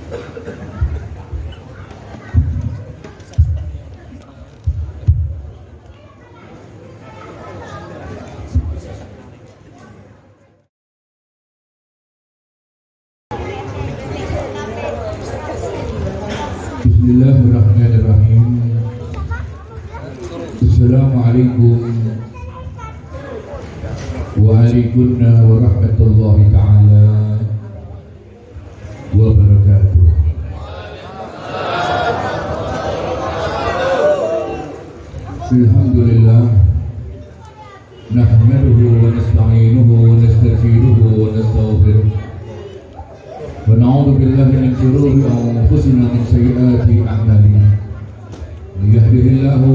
Bismillahirrahmanirrahim. Assalamualaikum waalaikumsalam warahmatullahi ta'ala wabarakatuh. Alhamdulillah nahmaduhu wa nasta'inuhu wa nastaghfiruhu wa nastaghfiruh wa na'udzu billahi min shururi anfusina wa min sayyiati a'malina. May yahdihillahu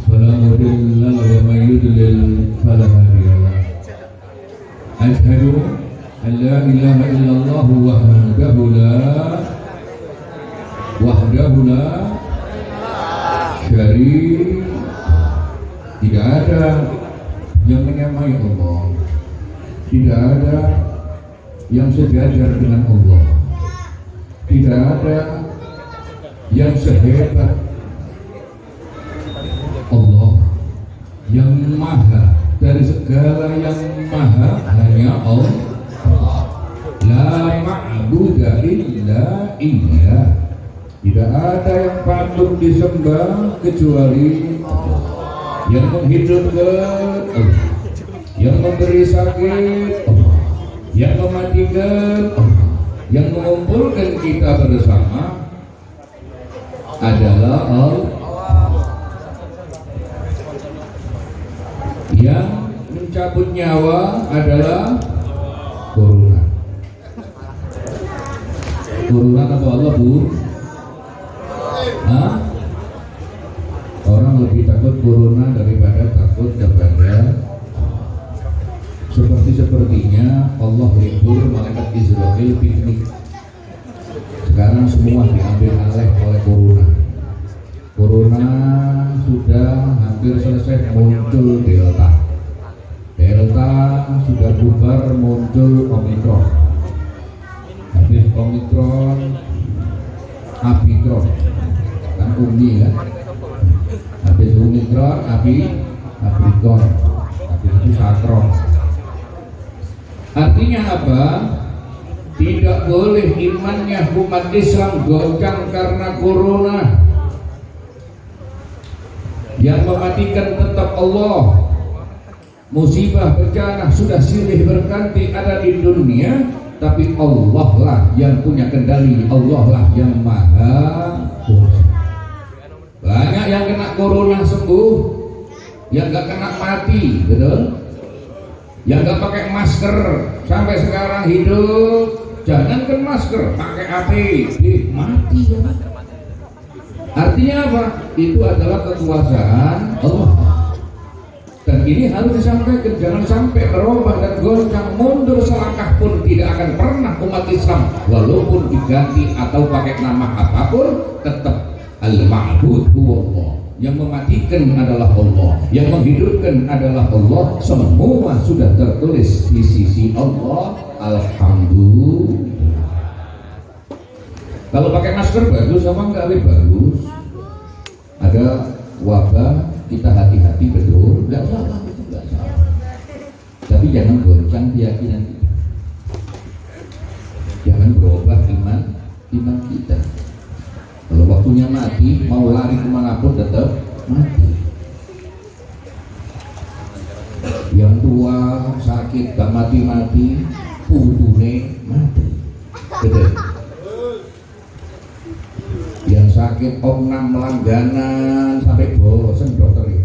fala mudilla lahu wa may yudlil fala hadiya lahu. Asyhadu an la ilaha illallah wahdahu la syarika. Tidak ada yang menyamai Allah, tidak ada yang sejajar dengan Allah, tidak ada yang sehebat Allah. Yang maha dari segala yang maha hanya Allah. La ma'budu illa Iya. Tidak ada yang patut disembah kecuali Allah. Yang menghidupkan Allah, yang memberi sakit Allah, yang mematikan Allah, yang mengumpulkan kita bersama adalah Allah. Yang mencabut nyawa adalah corona. Corona apa Allah, Bu? Hah? Orang lebih takut corona daripada takut kepada sepertinya Allah libur, malaikat Israel piknik. Sekarang semua diambil alih oleh corona. Corona sudah hampir selesai, muncul Delta. Delta sudah bubar, muncul Omikron. Habis Omikron, Abikron, kan Umi kan. Habis Omikron, Abikron. Habis itu Sakron. Artinya apa? Tidak boleh imannya umat Islam goncang karena corona. Yang mematikan tetap Allah. Musibah bencana sudah silih berganti ada di dunia, tapi Allah lah yang punya kendali, Allah lah yang maha kuasa. Banyak yang kena corona sembuh, yang gak kena mati, betul? Yang gak pakai masker sampai sekarang hidup. Jangankan masker, pakai APD mati ya. Artinya apa? Itu adalah kekuasaan Allah. Dan ini harus disampaikan, jangan sampai berubah dan goncang mundur selangkah pun tidak akan pernah umat Islam, walaupun diganti atau pakai nama apapun, tetap al-ma'bud huwallah. Yang mematikan adalah Allah, yang menghidupkan adalah Allah. Semua sudah tertulis di sisi Allah. Alhamdulillah. Kalau pakai masker bagus sama enggak? Bagus. Ada wabah, kita hati-hati, betul, enggak salah, itu enggak salah. Tapi jangan goncang keyakinan kita. Jangan berubah iman kita. Kalau waktunya mati, mau lari kemanapun tetap mati. Yang tua, sakit, gak mati-mati, putune mati. Betul. Yang sakit opnam langganan sampai bosen dokter,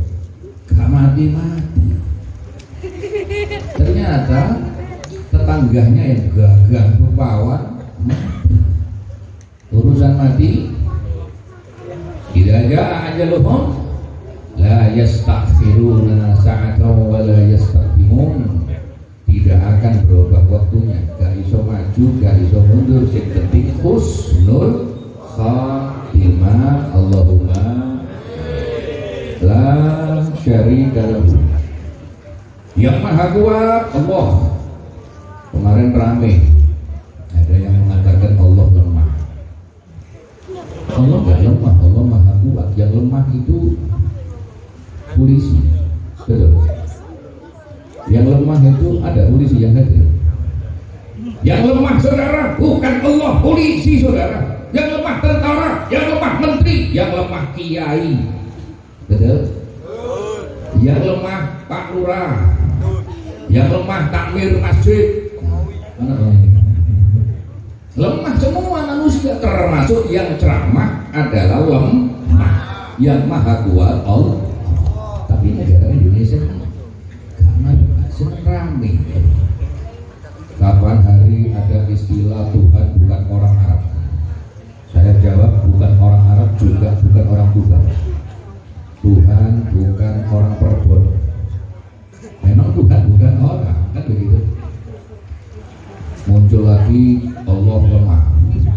gak mati-mati. Ternyata tetangganya yang gagah rupawan mati. Urusan mati. Idza jaa ajaluhum la yastaghfiruna sa'atan wa la yastaqdimun. Tidak akan berubah waktunya, gak iso maju, gak iso mundur. Yang penting husnul khatimah. Allahumma la syarika lahu. Yang maha kuat Allah. Kemarin rame ada yang mengatakan Allah lemah. lemah itu polisi, betul. Yang lemah itu ada polisi yang hadir. Yang lemah saudara bukan Allah, polisi saudara. Yang lemah tentara, yang lemah menteri, yang lemah kiai, betul. Yang lemah Pak Lurah, yang lemah takmir masjid. Lemah semua manusia, termasuk yang ceramah adalah lemah. Yang maha kuat Allah. Tapi negara Indonesia senang rame. Kapan hari ada istilah Tuhan bukan orang Arab? Saya jawab bukan orang Arab juga bukan orang Tuhan. Tuhan bukan orang Perbon. Memang Tuhan bukan orang, kan begitu. Muncul lagi Allah lemah.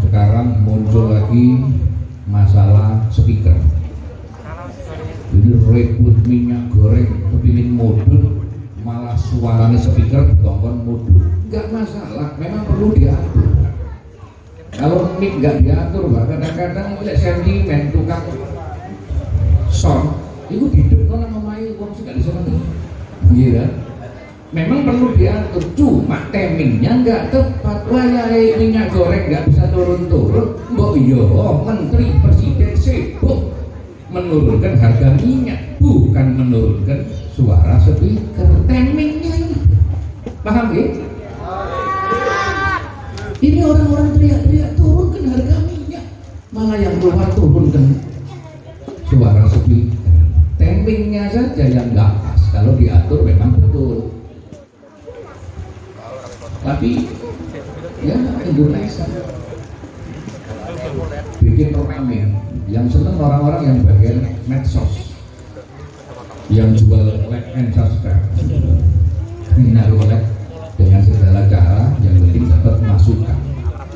Sekarang muncul lagi masalah speaker. Jadi rebut minyak goreng kepingin modul, malah suaranya speaker ditongkon modul. Enggak masalah, memang perlu diatur. Kalau mic enggak diatur, kadang-kadang oleh sentimen tukang sound itu didekno nang omahe wong sing gak disenengi. Iya. Memang perlu diatur, cuma timingnya nggak tepat. Wayahe minyak goreng nggak bisa turun-turun. Mbok yo menteri presiden sibuk menurunkan harga minyak, bukan menurunkan suara speaker. Timingnya ini, paham ya? Ini orang-orang teriak-teriak turunkan harga minyak, malah yang keluar turunkan suara speaker. Timingnya saja yang nggak pas. Kalau diatur memang betul. Tapi ya Indonesia bikin rame, yang seneng orang-orang yang bagian medsos, yang jual like and subscribe, naruh like dengan segala cara, yang penting dapat masukan.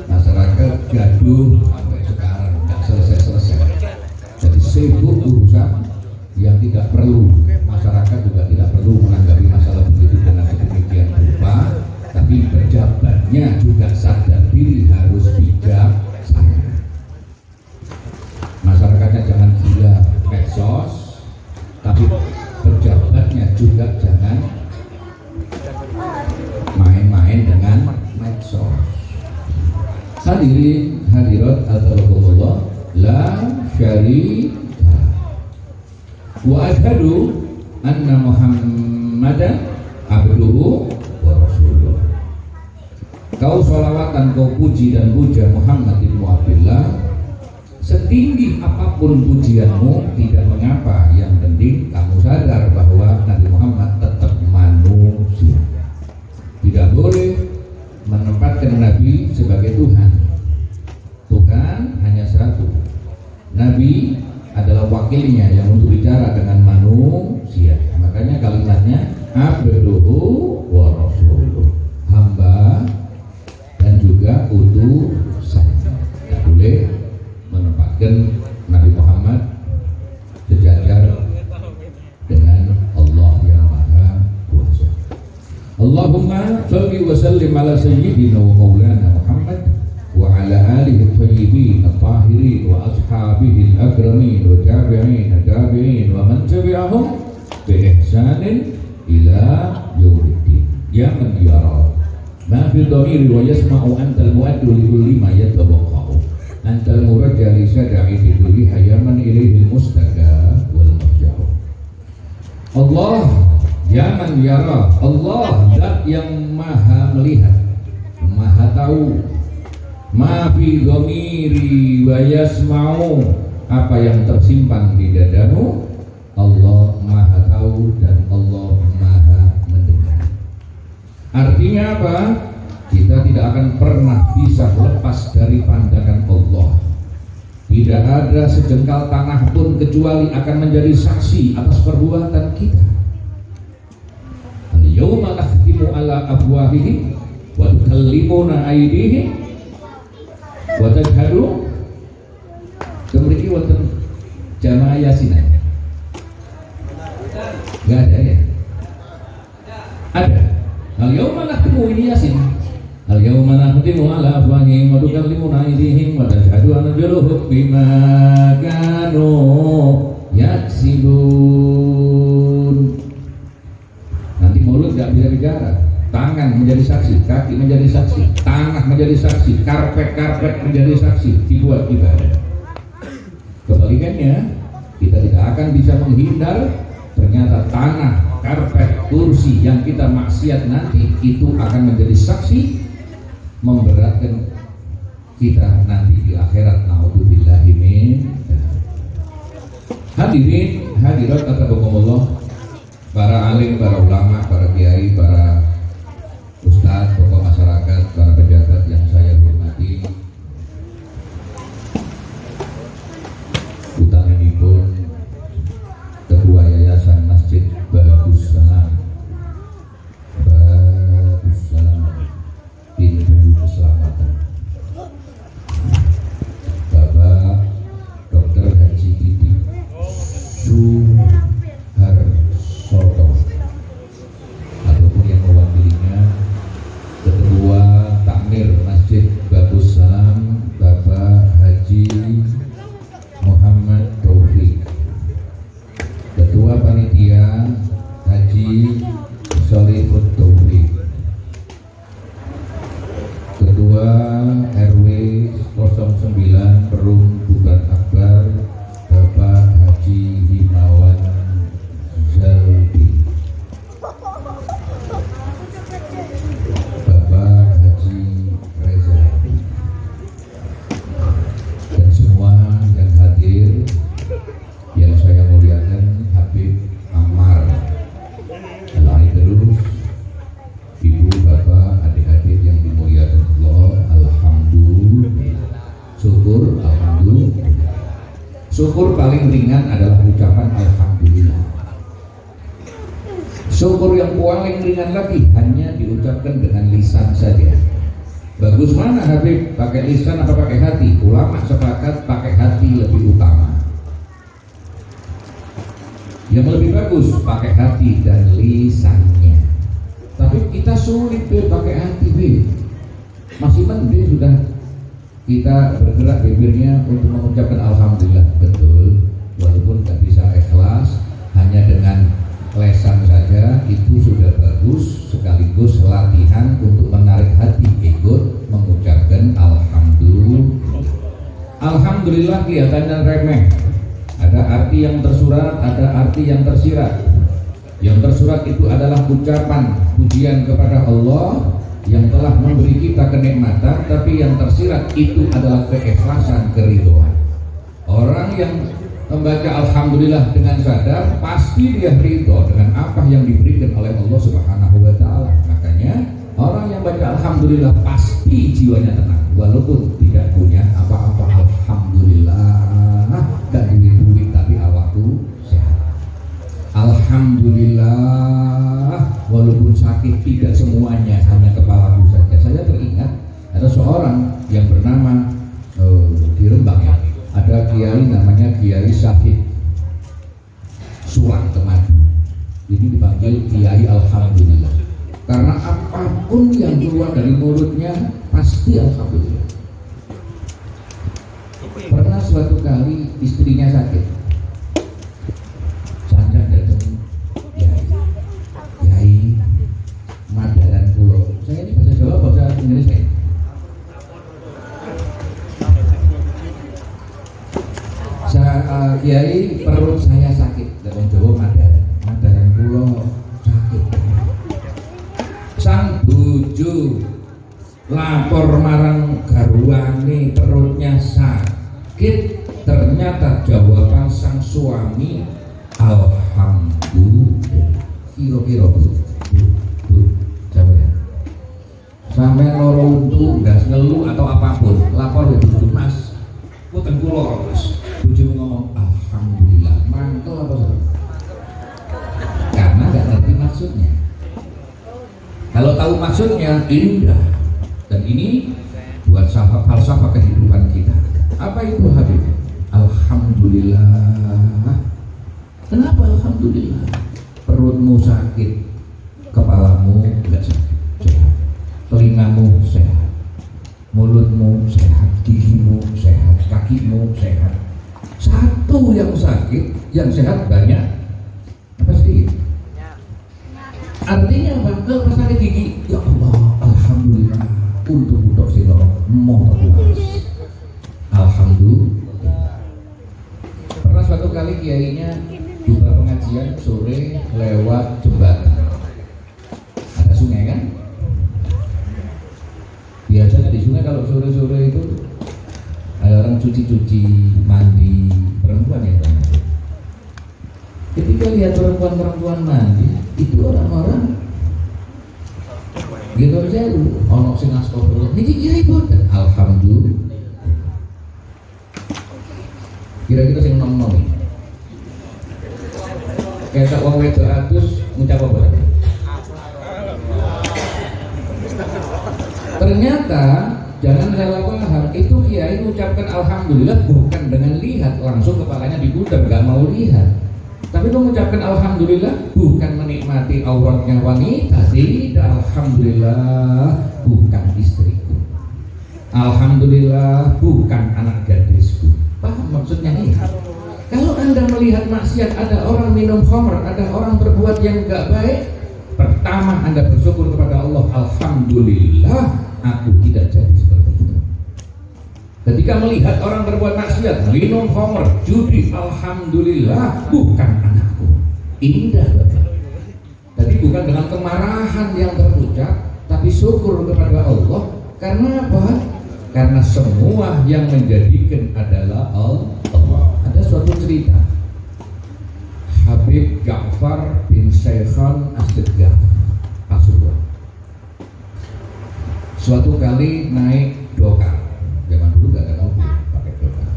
Masyarakat gaduh sampai sekarang nggak selesai-selesai. Jadi sibuk urusan yang tidak perlu. Masyarakat juga tidak perlu menanggapi masalah begitu dengan sedemikian rupa. Tapi pejabatnya juga sadar diri harus bijaksana. Masyarakatnya jangan gila medsos, tapi pejabatnya juga jangan main-main dengan medsos. Hadirin hadirat azzakumullah, la syarika wa asyhadu anna Muhammadan abduhu wa rasuluh. Kau sholawatan, kau puji dan puja Muhammad ibnu Abdillah. Setinggi apapun pujianmu tidak mengapa, yang penting kamu sadar bahwa Nabi Muhammad tetap manusia. Tidak boleh menempatkan Nabi sebagai Tuhan. Tuhan hanya satu. Nabi adalah wakilnya yang untuk bicara dengan manusia. Makanya kalimatnya abduhu wa rasuluh, hamba dan juga utusan. Tidak boleh menempatkan Nabi Muhammad sejajar dengan Allah yang Maha Kuasa. Allahumma shalli wa sallim ala sayyidina wa maulana Muhammad wa ala alihi at-tayyibin at-tahirin wa ashabihi al-akramin wa tabi'in wa man tabi'ahum bi ihsanin ila yaumiddin. Ya man yara ma fi dhamiri wa yasma'u antal mu'addu li kulli ma yatawaqqa'u antal murajja li syada'i fi kulli hayaman ilaihi al-mustaqa wal marja'u. Allah ya man yara, Allah zat yang maha melihat, maha tahu. Ma fi dhamiri wa yasma'u, apa yang tersimpan di dadamu, Allah maha tahu dan Allah maha mendengar. Artinya apa? Kita tidak akan pernah bisa lepas dari pandangan Allah. Tidak ada sejengkal tanah pun kecuali akan menjadi saksi atas perbuatan kita. Al-yawma nakhtimu ala afwahihim wa tukallimuna aydihim wa tashhadu. Kemudian wonten jamaah Yasin. Enggak ada ya? Ada. Al-yawma nakhtimu, ini Yasin. Al-yawma nakhtimu ala afwahihim wa tukallimuna aydihim wa tashhadu arjuluhum bima kanu yaksibun. Nanti mulut nggak bisa bicara, tangan menjadi saksi, kaki menjadi saksi, tanah menjadi saksi, karpet menjadi saksi, dibuat ibadah. Kebalikannya, kita tidak akan bisa menghindar. Ternyata tanah, karpet, kursi yang kita maksiat nanti itu akan menjadi saksi memberatkan kita nanti di akhirat. Naudzubillahi min. Hadirin hadirat ataqaballah, para alim, para ulama, para kiai, para ustadz, tokoh masyarakat, para pejabat yang saya hormati, utaminipun Ketua Yayasan Masjid Babus Salam Pintu Keselamatan, Bapak Dr. Haji Titik Suharsoto, ataupun yang mewakilinya Ketua Takmir Masjid Babus Salam Bapak Haji Muhammad Taufik, Ketua Panitia Haji Solihut Taufik, Ketua RW 09 Perum Bukan Akbar Bapak Haji Himawan Zalbi, Bapak Haji Reza, dan semua yang hadir yang saya muliakan, Habib Ammar Al-Aidrus, Ibu, Bapak, adik-adik yang dimuliakan Allah. Alhamdulillah, syukur, alhamdulillah. Syukur paling ringan adalah ucapan alhamdulillah. Syukur yang paling ringan lagi hanya diucapkan dengan lisan saja. Bagus mana Habib, pakai lisan apa pakai hati? Ulama sepakat pakai hati lebih utama. Yang lebih bagus pakai hati dan lisannya. Tapi kita sulit pakai hati, masih mending sudah kita bergerak bibirnya untuk mengucapkan alhamdulillah. Betul, walaupun nggak bisa ikhlas, hanya dengan lesan saja itu sudah bagus, sekaligus latihan untuk menarik hati ikut mengucapkan alhamdulillah. Alhamdulillah kelihatannya remeh, ada arti yang tersurat, ada arti yang tersirat. Yang tersurat itu adalah ucapan pujian kepada Allah yang telah memberi kita kenikmatan, tapi yang tersirat itu adalah keikhlasan, keridhaan. Orang yang membaca alhamdulillah dengan sadar, pasti dia ridho dengan apa yang diberikan oleh Allah Subhanahu wa taala. Makanya orang yang baca alhamdulillah pasti jiwanya tenang, walaupun tidak punya apa-apa. Alhamdulillah, gak duit-duit tapi awakku sehat. Alhamdulillah, walaupun sakit tidak semuanya, hanya kepalaku saja. Saya teringat ada seorang yang bernama di Rembang ya, ada kiai namanya Kiai Syahid Sulang Temadu. Ini dipanggil Kiai Alhamdulillah, karena apapun yang keluar dari mulutnya pasti alhamdulillah. Pernah suatu kali istrinya sakit, sanjang datang, Kiai Madaran Pulau. Saya ini bahasa Jawa, bahasa Indonesia. Kiai, perut saya sakit, dalam Jawa Madaran Pulau sakit. Sang bojo lapor marang garwane perutnya sakit, ternyata jawaban sang suami alhamdulillah. Kira-kira bu, coba ya, sampai loro untu nggak ngeluh atau apapun, lapor ke bojo, mas boten kula mas. Bojo ngomong alhamdulillah, mantel apa saja, karena nggak ngerti maksudnya. Kalau tahu maksudnya indah. Dan ini buat falsafah kehidupan kita. Apa itu Habib? Alhamdulillah. Kenapa alhamdulillah? Perutmu sakit, kepalamu enggak sakit, sehat. Telingamu sehat, mulutmu sehat, gigimu sehat, kakimu sehat. Satu satu yang sakit, yang sehat banyak apa sedikit? Artinya apa? Kalau pas sakit gigi, ya Allah, alhamdulillah untuk silo mau terpuas. Alhamdulillah. Pernah suatu kali kiainya buka pengajian sore lewat jembatan. Ada sungai kan? Biasanya di sungai kalau sore-sore itu ada orang cuci-cuci, mandi, perempuan ya banyak. Ketika lihat perempuan-perempuan mandi, itu orang-orang gitu aja lu, ono sing astagfirullah, niki kiai boten, alhamdulillah. Kira-kira sing nom-nom iki. Kayak wong wedok atus ngucap apa? Ternyata jangan salah paham, itu kiai mengucapkan alhamdulillah bukan dengan lihat langsung kepalanya dipudar, nggak mau lihat. Tapi mengucapkan alhamdulillah bukan menikmati auratnya wanita, tidak. Alhamdulillah bukan istriku, alhamdulillah bukan anak gadisku. Paham maksudnya ini? Kalau Anda melihat maksiat, ada orang minum khamr, ada orang berbuat yang enggak baik, pertama Anda bersyukur kepada Allah, alhamdulillah aku tidak jadi seperti itu. Ketika melihat orang berbuat maksiat, minum khamr, judi, alhamdulillah bukan anakku. Indah betul. Jadi bukan dengan kemarahan yang terucap, tapi syukur kepada Allah. Karena apa? Karena semua yang menjadikan adalah Allah. Ada suatu cerita, Habib Ja'far bin Syekhan As-Segaf Pasuruan. Suatu kali naik dokar, zaman dulu gak ada mobil, pakai dokar.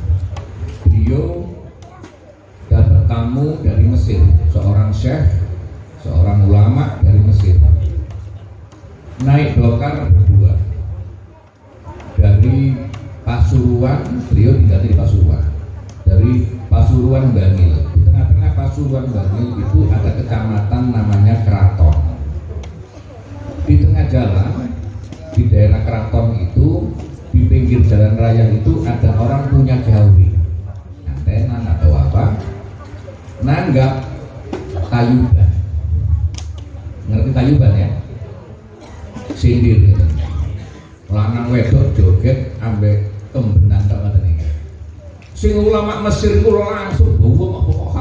Beliau dapat tamu dari Mesir, seorang syekh, seorang ulama dari Mesir. Naik dokar berdua dari Pasuruan, beliau tinggal di Pasuruan. Dari Pasuruan Bangil, di tengah-tengah Pasuruan Bangil itu ada kecamatan namanya Kraton. Di tengah jalan, di daerah Kraton itu, di pinggir jalan raya itu ada orang punya gawe, antena atau apa, nanggap tayuban. Ngerti tayuban ya? Sindir gitu. Lanang wedok joget ambek tembenan tak ada nih. Sing ulama Mesir itu langsung bawa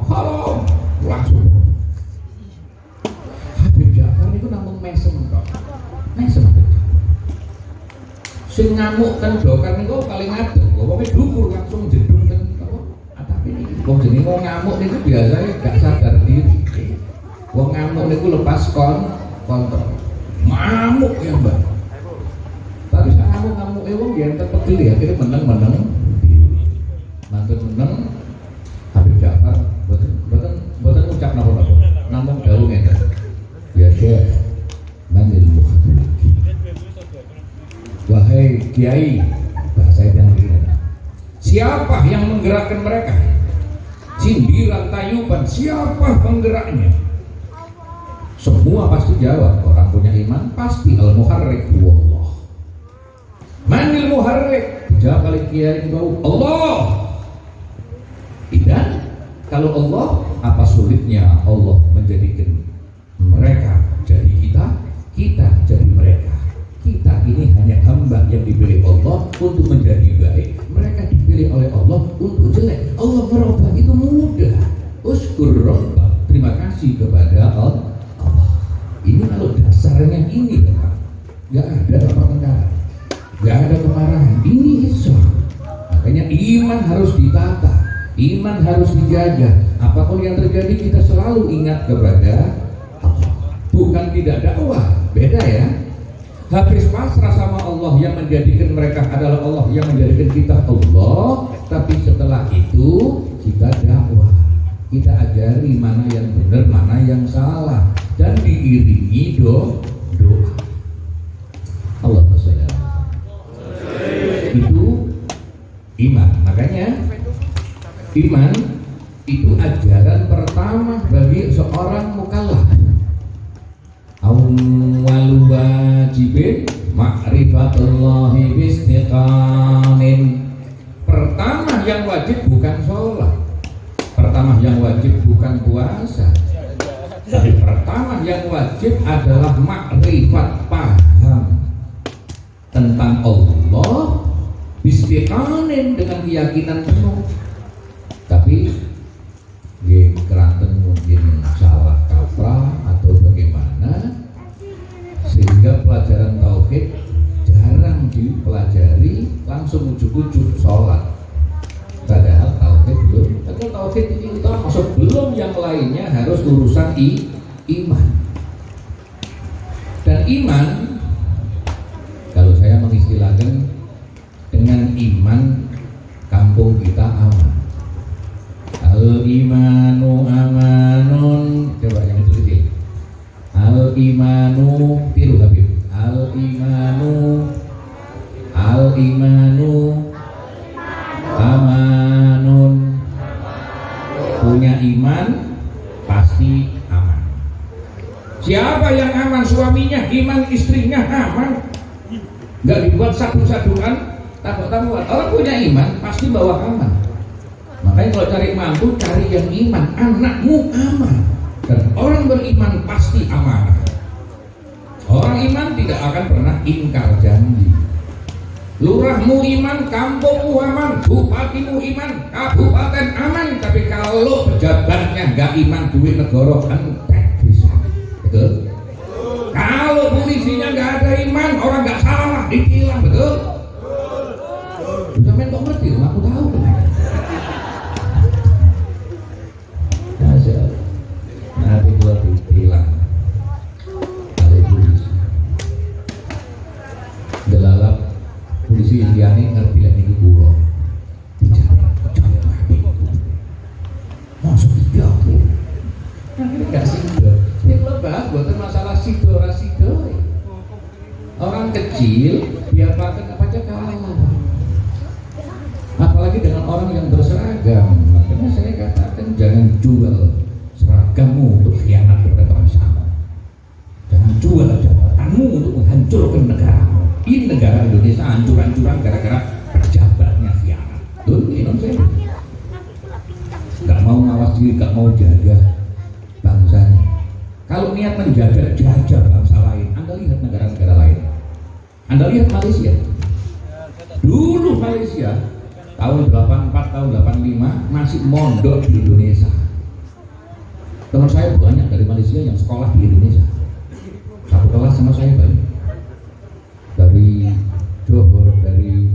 haram langsung. Habib Ja'far itu namun mesem kok, mesem. Sing ngamuk kan dokar niku paling ngadeg, wong dukur langsung jedung kan apa? Atape niki. Wong jenenge wong ngamuk niku biasanya gak sadar diri. Wong ngamuk niku lepas kontrol. Ngamuk ya, Mbak. Tapi sak ngamuk-ngamuk wong yen pegel ya, akhirnya meneng. Mantun meneng, Habib Ja'far boten ucap napa-napa. Namung dawuh ngeten. Ya Syekh, manil mukhadiki. Wahai kiai, bahasa yang begini. Siapa yang menggerakkan mereka? Sindiran tayuban, siapa penggeraknya? Semua pasti jawab, orang punya iman pasti al-muharrik wallah. Manil muharrik? Dijawab oleh kiai itu Allah. Dan kalau Allah, apa sulitnya Allah menjadikan mereka jadi kita jadi mereka. Kita ini hanya hamba yang dipilih Allah untuk menjadi baik, mereka dipilih oleh Allah untuk jelek. Allah merubah itu mudah. Uskur rabbak, terima kasih kepada Allah. Ini kalau dasarnya ini, nggak ada pertengkaran, nggak ada kemarahan. Ini Islam. Makanya iman harus ditata. Iman harus dijaga. Apapun yang terjadi kita selalu ingat kepada Allah. Bukan tidak dakwah, beda ya. Habis pasrah sama Allah, yang menjadikan mereka adalah Allah, yang menjadikan kita Allah. Tapi setelah itu kita dakwah, kita ajari mana yang benar, mana yang salah, dan diiringi doa. Allah SWT. Itu iman. Makanya iman itu ajaran pertama bagi seorang mukallaf. Awwalu wajibin ma'rifatullahi bistiqamin. Pertama yang wajib bukan sholat, yang wajib adalah makrifat, paham tentang Allah, istiqanin dengan keyakinan penuh. Tapi di keranten mungkin salah kaprah atau bagaimana, sehingga pelajaran tauhid jarang dipelajari, langsung ujuk-ujuk sholat. Padahal tauhid belum, padahal tauhid ini utama, sebelum yang lainnya harus urusan iman. Dan iman, kalau saya mengistilahkan dengan iman, kampung kita aman. Al-imanu amanun, coba yang itu kecil. Al-imanu, tiru Habib. Al-imanu amanun. Punya iman pasti aman. Siapa yang aman? Suaminya iman, istrinya aman. Nggak dibuat satu-satuan, takut-takutan. Orang punya iman pasti bawa aman. Makanya kalau cari mantu, cari yang iman, anakmu aman. Dan orang beriman pasti amanah. Orang iman tidak akan pernah ingkar janji. Lurahmu iman, kampungmu aman, bupatimu iman, kabupaten aman. Tapi kalau pejabatnya nggak iman, duit negara entek bisa. Betul? Kalau polisinya nggak ada iman, orang nggak salah ditilang, betul? Sampai kok ngerti? Aku tahu. Nanti gua ditilang oleh polisi. Delalap polisi Indiani ngerti lagi di pulau. Masuk di jauh. Nggak sido. Ini lebah bukan masalah sido rasido. Orang kecil biarkan apa aja kalah. Apalagi dengan orang yang berseragam. Makanya saya katakan jangan jual seragammu untuk khianat kepada bangsamu. Jangan jual jabatanmu untuk menghancurkan negaramu. Ini negara Indonesia hancur-hancuran gara-gara pejabatnya khianat. Tuh, Indonesia nggak mau ngawas diri, nggak mau jaga bangsanya. Kalau niat menjaga, jajah bangsa lain. Anda lihat negara-negara lain. Anda lihat Malaysia. Dulu Malaysia tahun 84, tahun 85 masih mondok di Indonesia. Teman saya banyak dari Malaysia yang sekolah di Indonesia. Satu kelas sama saya banyak. Dari Johor, dari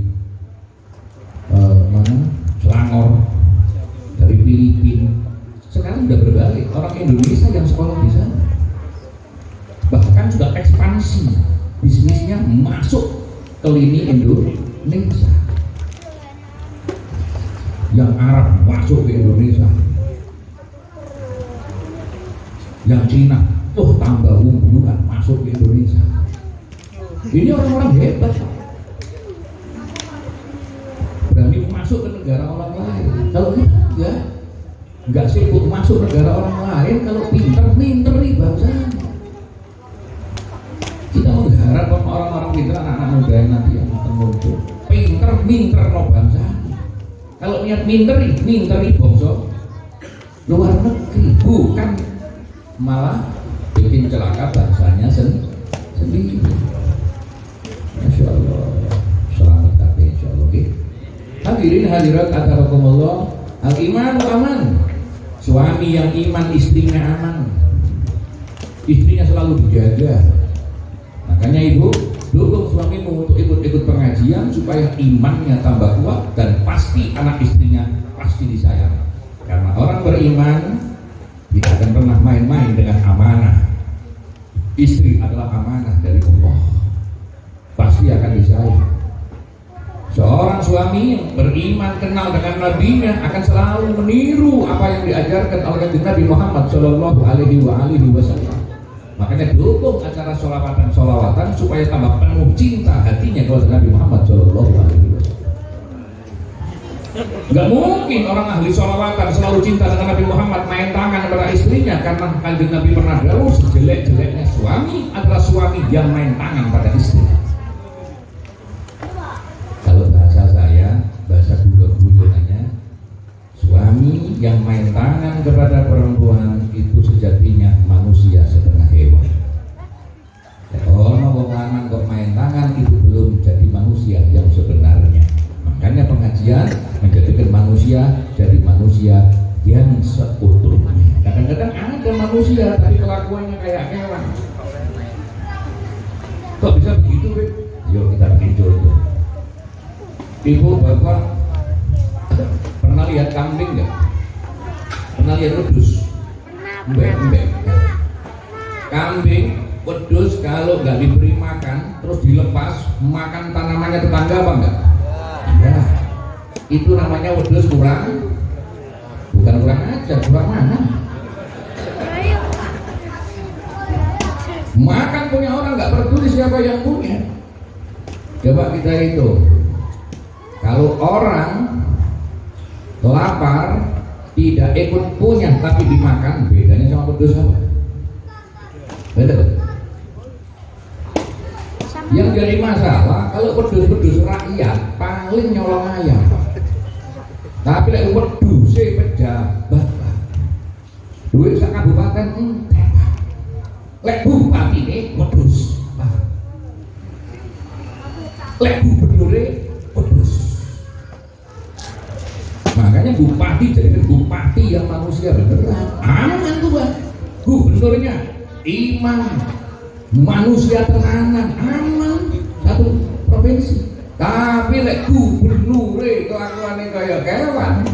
Selangor, dari Filipina. Sekarang sudah berbalik, orang Indonesia yang sekolah di sana. Bahkan sudah ekspansi bisnisnya masuk ke lini Indonesia. Yang Arab masuk ke Indonesia. Yang Cina, tambah unggulan masuk ke Indonesia. Ini orang-orang hebat, berani masuk ke negara orang lain. Kalau kita nggak sibuk masuk negara orang lain, kalau pinter nih bangsanya. Kita mengharap orang-orang pinter, anak-anak muda yang nanti yang akan muncul, pinter no bangsanya. Kalau niat minteri bangsa luar negeri, bukan malah bikin celaka bangsanya sendiri. Masya Allah, selamat kabeh insya Allah. Hadirin hadirat atsarakumullah, al-iman aman. Suami yang iman, istrinya aman. Istrinya selalu dijaga. Makanya ibu dukung suamimu untuk ikut pengajian supaya imannya tambah kuat dan pasti anak istrinya pasti disayang. Karena orang beriman tidak akan pernah main-main dengan amanah. Istri adalah amanah dari Allah, pasti akan disayang. Seorang suami yang beriman, kenal dengan nabinya, akan selalu meniru apa yang diajarkan oleh Nabi Muhammad Shallallahu Alaihi Wasallam. Makanya dukung acara solawatan supaya tambah penuh cinta hatinya kepada Nabi Muhammad Shallallahu Alaihi Wasallam. Gak mungkin orang ahli solawatan selalu cinta dengan Nabi Muhammad main tangan pada istrinya, karena kanjeng Nabi pernah dawuh sejelek-jeleknya suami adalah suami yang main tangan pada istri. Kalau bahasa saya, bahasa bulu-bulunya, suami yang main tangan kepada perempuan itu sejatinya manusia setengah hewan. kajian menjadikan manusia jadi manusia yang seutuhnya. Kadang-kadang ada manusia tapi kelakuannya kayak hewan. Kok bisa begitu, Beb? Yuk kita bikin contoh. Ibu bapak pernah lihat kambing nggak? Pernah lihat wedus? Mbek. Kambing wedus kalau nggak diberi makan terus dilepas makan tanamannya tetangga apa enggak? Iya. Itu namanya wedus bukan kurang ajar, kurang mana? Makan punya orang, nggak peduli siapa yang punya. Coba kita hitung, kalau orang lapar tidak ikut punya tapi dimakan, bedanya sama pedus apa? Beda. Yang jadi masalah kalau pedus rakyat paling nyolong ayam, tapi lek wedus pejabat duit sak kabupaten entek. Lek bupati ini wedus, lek gubernur wedus. Makanya bupati jadi bupati yang manusia beneran, aman tuh Bang. Gubernurnya imam, manusia tenanan, aman satu provinsi. Tapi lek gubernur kelakuannya kayak kewan,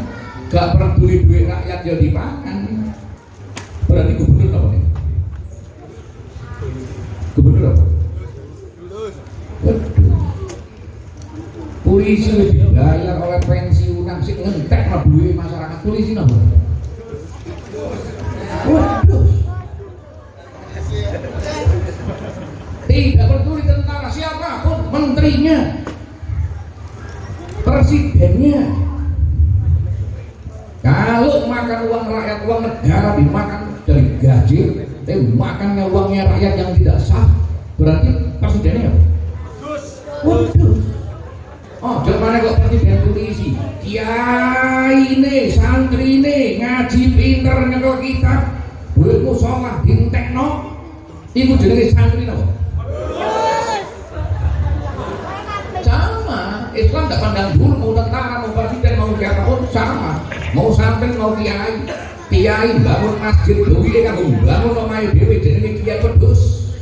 gak peduli duit rakyat jadi makan. Berarti gubernur apa nih? Gubernur apa? Waduh. Polisi dibayar oleh pensiunan sih ngentek lah duit masyarakat. Polisi apa? Waduh. Tidak peduli tentara siapapun, menterinya, presidennya. Kalau makan uang rakyat, uang negara dimakan dari gaji, tapi makannya uangnya rakyat yang tidak sah, berarti presidennya apa? Waduh. Oh, jangan kok presiden polisi, kiai nih, santri nih, ngaji pinter nyekel kitab, duitmu sholat, dintekno, itu jenenge santri no. Sama, Islam tidak pandang dulu mau tentara, mau presiden, mau siapapun sama, mau santri, mau kiai bangun masjid, duit kan bangun omahe dhewe jenenge kiai pedus,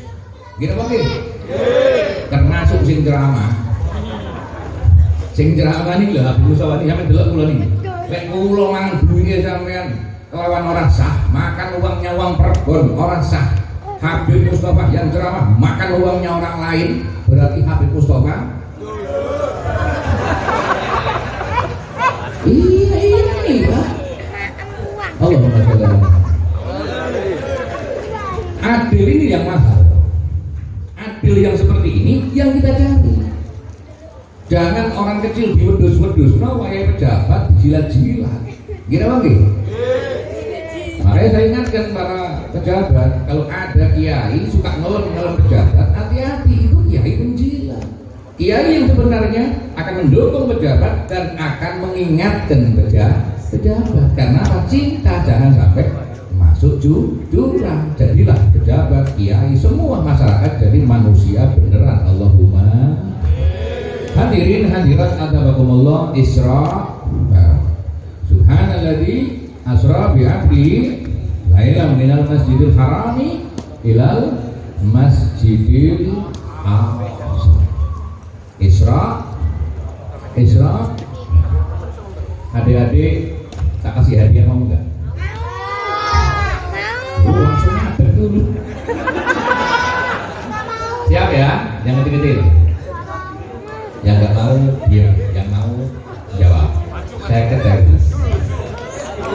gitu apa nggih? Termasuk sing ceramah. Sing ceramah ini lah, Musawati sampai delok kula niki. Lek kula mangan duwike sampean kelawan ora sah, makan uangnya uang perbon ora sah. Habib Mustafa yang ceramah makan uangnya orang lain, berarti Habib Mustafa. Ini Pak. Allahumma sholli ala adil ini yang mahal. Adil yang seperti ini yang kita cari. Jangan orang kecil diwedus-wedus, no, kayak pejabat dijilat-jilat. Gini apa nggih? Makanya saya ingatkan para pejabat, kalau ada kiai suka ngelem pejabat, hati-hati, itu kiai penjilat. Kiai yang sebenarnya akan mendukung pejabat dan akan mengingatkan pejabat. Karena cinta jangan sampai masuk jurang. Jadilah pejabat, kiai, semua masyarakat jadi manusia beneran. Allahumma. Hadirin hadirat adabakumullah. Isra Subhanalladzi asra bi'abdi lailan minal masjidil harami ilal masjidil aqsa. Isra adik-adik tak kasih hadiah mau enggak? Langsung ada dulu. Siap ya, yang kecil-kecil. Yang nggak mau diam, yang mau jawab. Saya kejar.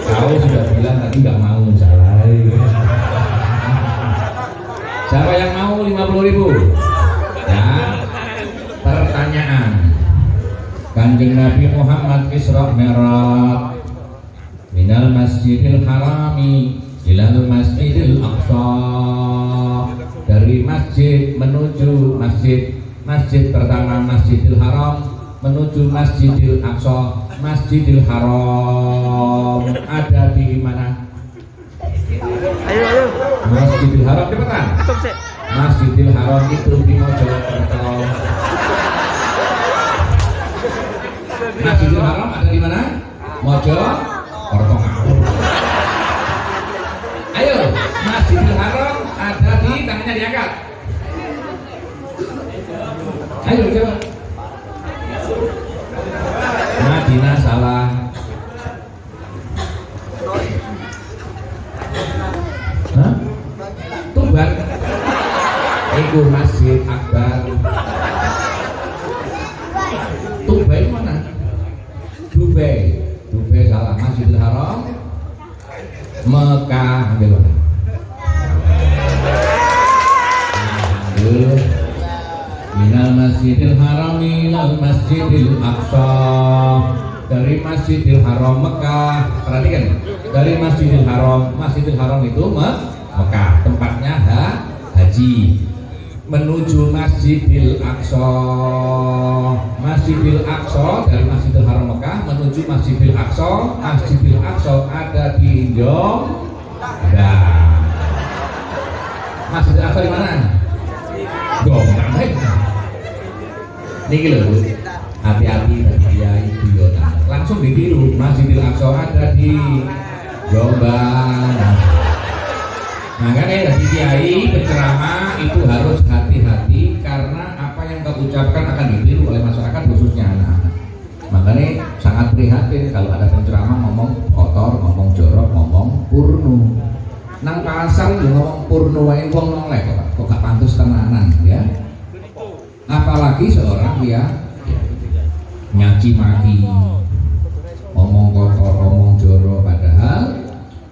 Kau sudah bilang tadi nggak mau, salah. Siapa yang mau 50.000? Ya. Pertanyaan. Kanjeng Nabi Muhammad Isra Mi'raj minal Masjidil Harami ilal Masjidil Aqsa, dari masjid menuju masjid pertama Masjidil Haram menuju Masjidil Aqsa. Masjidil Haram ada di mana? Ayo. Masjidil Haram cepetan. Masjidil Haram itu di Mojokerto. Masjidil Haram ada di mana? Mojo Ortongawur. Ayo, Masjidil Haram ada di, tangannya diangkat. Ayo coba. Madinah salah. Hah? Tuban. Itu Masjid Akbar. Dubai mana? Dubai salah. Masjidil Haram. Mekah ambil mana? Minal Masjidil Haram minal Masjidil Aqsa. Dari Masjidil Haram Mekah. Perhatikan, dari Masjidil Haram itu Mekah, tempatnya haji. Menuju Masjidil Aqsa. Masjidil Aqsa dari Masjidil Haram Mekah menuju Masjidil Aqsa. Masjidil Aqsa ada di Jombang. Masjidil Aqsa di mana? Jombang. Niki lho Bu. Hati-hati tadi kiai beliau langsung ditiru. Masjidil Aqsa ada di Jombang. Makanya dari kiai penceramah itu harus hati-hati karena apa yang kau ucapkan akan ditiru oleh masyarakat khususnya anak-anak. Makanya sangat prihatin kalau ada penceramah ngomong kotor, ngomong jorok, ngomong purnu. Nang pasar yo ngomong purnu wae wong noleh kok gak pantes tenanan ya. Apalagi seorang yang nyaci maki, ngomong kotor, ngomong jorok, padahal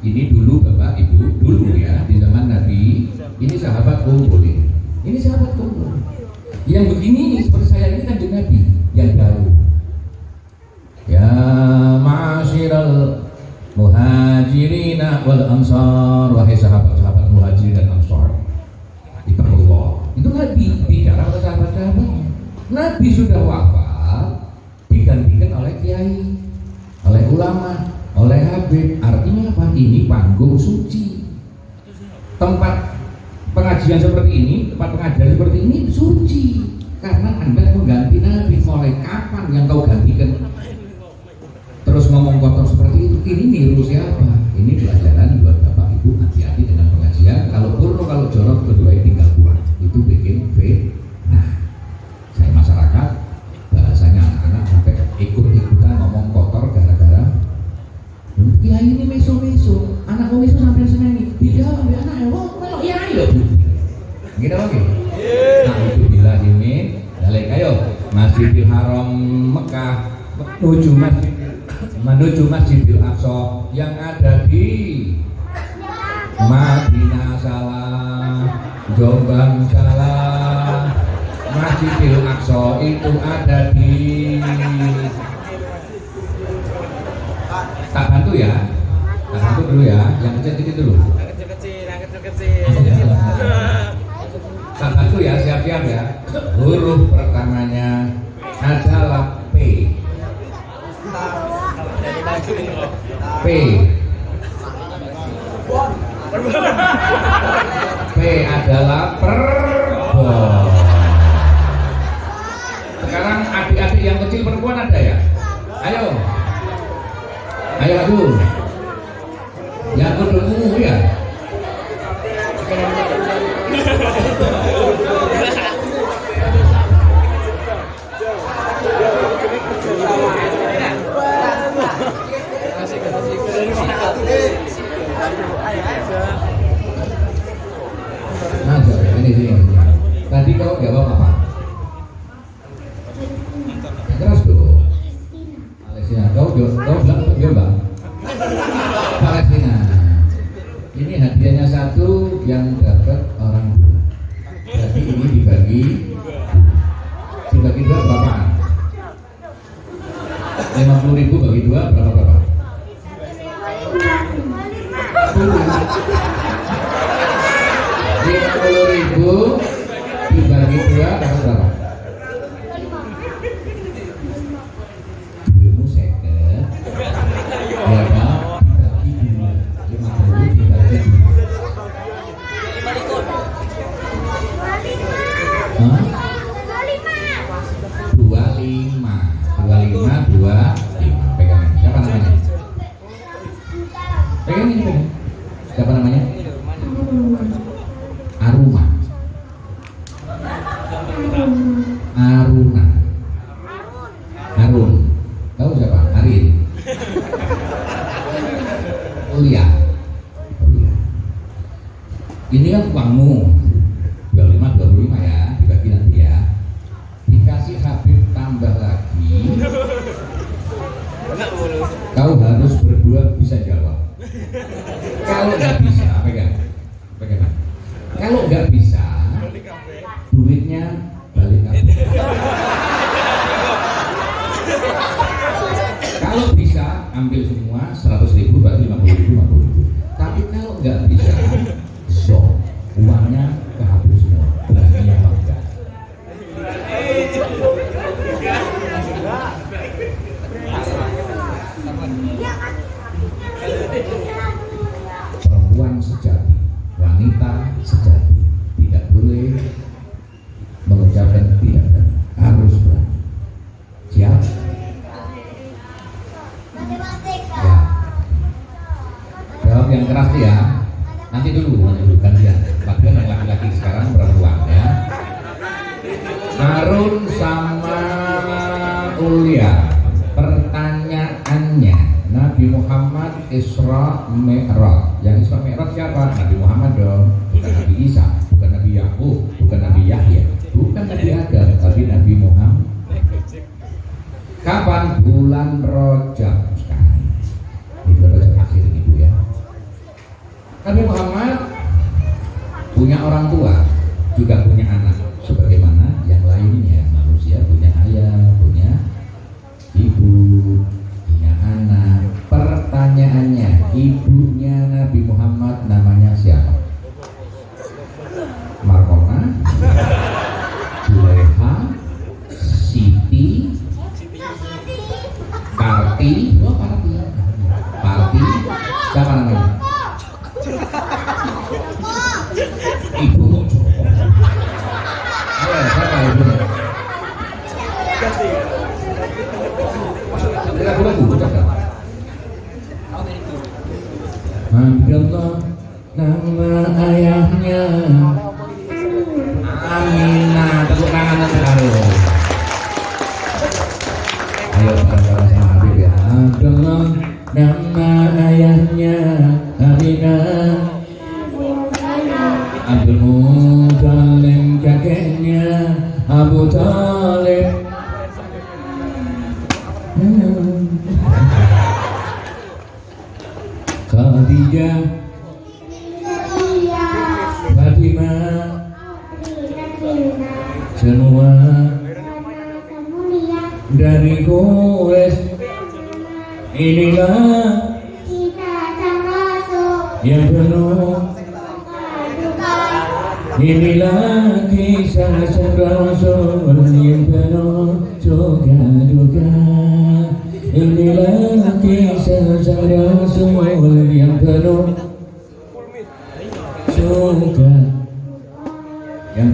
ini dulu Bapak Ibu, dulu ya di zaman Nabi, ini sahabat kumpul ini sahabat kumpul. Yang begini seperti saya ini kan Nabi yang jauh. Ya ma'asyiral muhajirina wal ansar, wahai sahabat-sahabat muhajirin dan ansar. Ittaqullah. Itu Nabi bicara ke sahabat-sahabatnya. Nabi sudah wafat, digantikan oleh kiai, oleh ulama, oleh Habib. Artinya apa? Ini panggung suci. Tempat pengajian seperti ini, tempat pengajian seperti ini suci. Karena Anda mengganti Nabi. Mulai kapan yang kau gantikan? Terus ngomong kotor seperti itu, ini niru siapa? Ini pelajaran buat Bapak Ibu, hati-hati dengan pengajian. Kalau purno, kalau jorok, kedua tinggal pulang. Itu bikin fitnah. Saya masyarakat, bahasanya anak-anak sampai ikut-ikutan ngomong kotor gara-gara kiai ini meso-meso, anak meso sampai seneng di dalam di anak melok ya ayo. Gitu oke. Nah itu bila ini balik ayo Masjidil Haram Mekah menuju Masjidil Aqsa yang ada di Madinah salah, Jombang salah. Masjidil Aqsa itu ada di, tak bantu ya, tak bantu dulu ya, yang kecil-kecil dulu. Kecil-kecil. Tak bantu ya, siap-siap ya. Huruf pertamanya adalah P. P. P adalah perbon. Sekarang adik-adik yang kecil perempuan ada ya? Ayo. Ayo aku. Yang kedua ya. Nah, ini. Tadi kau jawab apa? Keras dong. Palestina. Kau bilang Jombang. Palestina. Ini hadiahnya satu yang dapat orang dua. Jadi ini dibagi dua berapa? 50.000 bagi dua berapa? 50.000 dibagi dua dapat berapa? Ilmu seket. Berapa? Dibagi dua. 50 dibagi dua. 25. 25 dua Ulia. Ini kan uangmu 25 ya, dibagi nanti ya. Dikasih Habib tambah lagi. Kau harus berdua bisa jawab. Kalau nggak bisa, pegang. Kalau nggak bisa, duitnya balik kamu. Kalau bisa, ambil semua 100.000 berarti 50.000. Tapi kalau nggak bisa, so uangnya ke Habib semua. Berarti apa enggak? Perempuan sejati, wanita sejati tidak boleh mengucapkan tidak dan harus berani. Siap? Ya. Jawab yang keras ya. Nanti dulu gantian. Bagian yang laki-laki sekarang perempuan ya. Harun sama Ulia. Pertanyaannya, Nabi Muhammad Isra Mi'raj. Yang Isra Mi'raj siapa? Nabi Muhammad dong. Bukan Nabi Isa, bukan Nabi Yakub, bukan Nabi Yahya, bukan Nabi Adam, tapi Nabi Muhammad. Kapan? Bulan Rajab sekarang. Di bulan Rajab akhir itu ya. Nabi Muhammad punya orang tua, juga punya anak. Sebagaimana yang lainnya, manusia punya ayah, punya ibu, punya anak. Pertanyaannya, ibunya Nabi Muhammad namanya siapa? Markona, Juleha, Siti, Karti, Parti, siapa namanya? Ibu Joko. Ayo, siapa ibunya? Lagu-lagu ucapkan. Abdullah nama ayahnya Aminah. Tepuk tangan sekarang. Ayo bareng-bareng sama Habib ya. Abdullah nama ayahnya Aminah. Abdul Muttalib kakeknya Abu Talib. Khadijah, Fatimah, semua dari Quraisy. Inilah yang penuh. Inilah kisah Rasul yang penuh duka-duka. Inilah kisah Rasul yang penuh suka, yang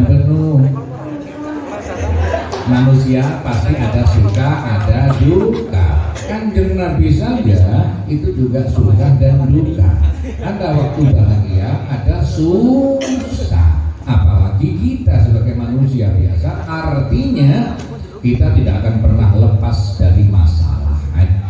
penuh manusia pasti ada suka, ada duka. Kanjeng Nabi saja itu juga suka dan duka. Ada waktu bahagia, ada susah. Apalagi kita sebagai manusia biasa. Artinya kita tidak akan pernah lepas dari masalah.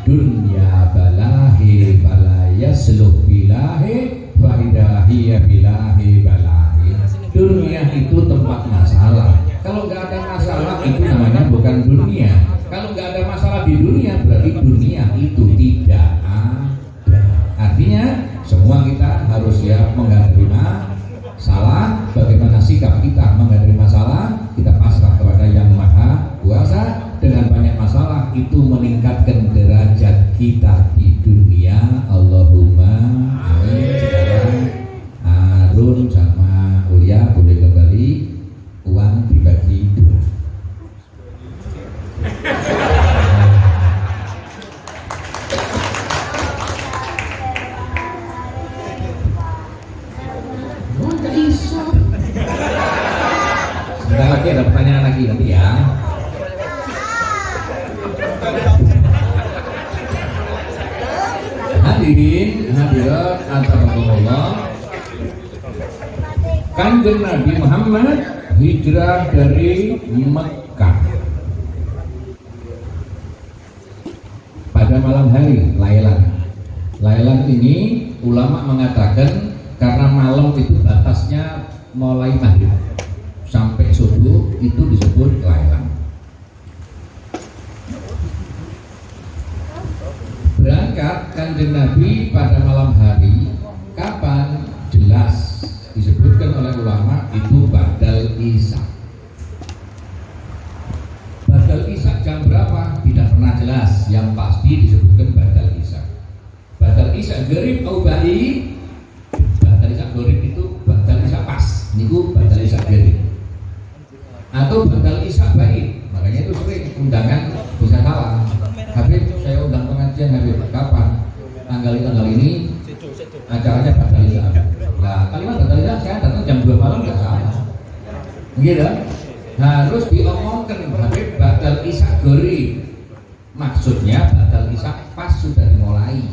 Dunya balahi balaya seluh bilahi faidahiyah bilahi balahi. Dunia itu tempat masalah. Kalau nggak ada masalah itu namanya bukan dunia. Kalau nggak ada masalah di dunia berarti dunia itu tidak ada. Artinya semua kita harus siap menghadapi masalah. Bagaimana sikap kita menghadapi masalah? Kita pasrah kepada Yang Maha Kuasa. Dengan banyak masalah itu meningkatkan derajat kita di dunia. Allahumma amin. Sekarang Harun sama Ulia boleh kembali. Uang dibagi dua. Sebentar lagi ada pertanyaan lagi nanti ya. Hadirin hadirat ataqabbalallah. Kanjeng Nabi Muhammad hijrah dari Mekah malam hari, lailan ini ulama mengatakan karena malam itu batasnya mulai maghrib sampai subuh itu disebut lailan. Berangkat Kanjeng Nabi pada malam hari, kapan? Jelas disebutkan oleh ulama itu ba'dal isya. Ba'dal isya jam berapa? Tidak pernah jelas, yang pasti disebutkan ba'dal isya. Ba'dal isya gharib atau ba'id? Ba'dal isya gharib itu ba'dal isya pas, niku ba'dal isya gharib. Atau ba'dal isya ba'id. Makanya itu sering undangan bisa salah. Habib, saya undang pengajian Habib, kapan? Tanggal ini acaranya ba'dal isya. Nah, kalimat ba'dal isya saya datang jam 2 malam nggak salah. Gitu. Harus diomongkan Habib ba'dal isya gharib. Maksudnya ba'dal isya pas sudah dimulai.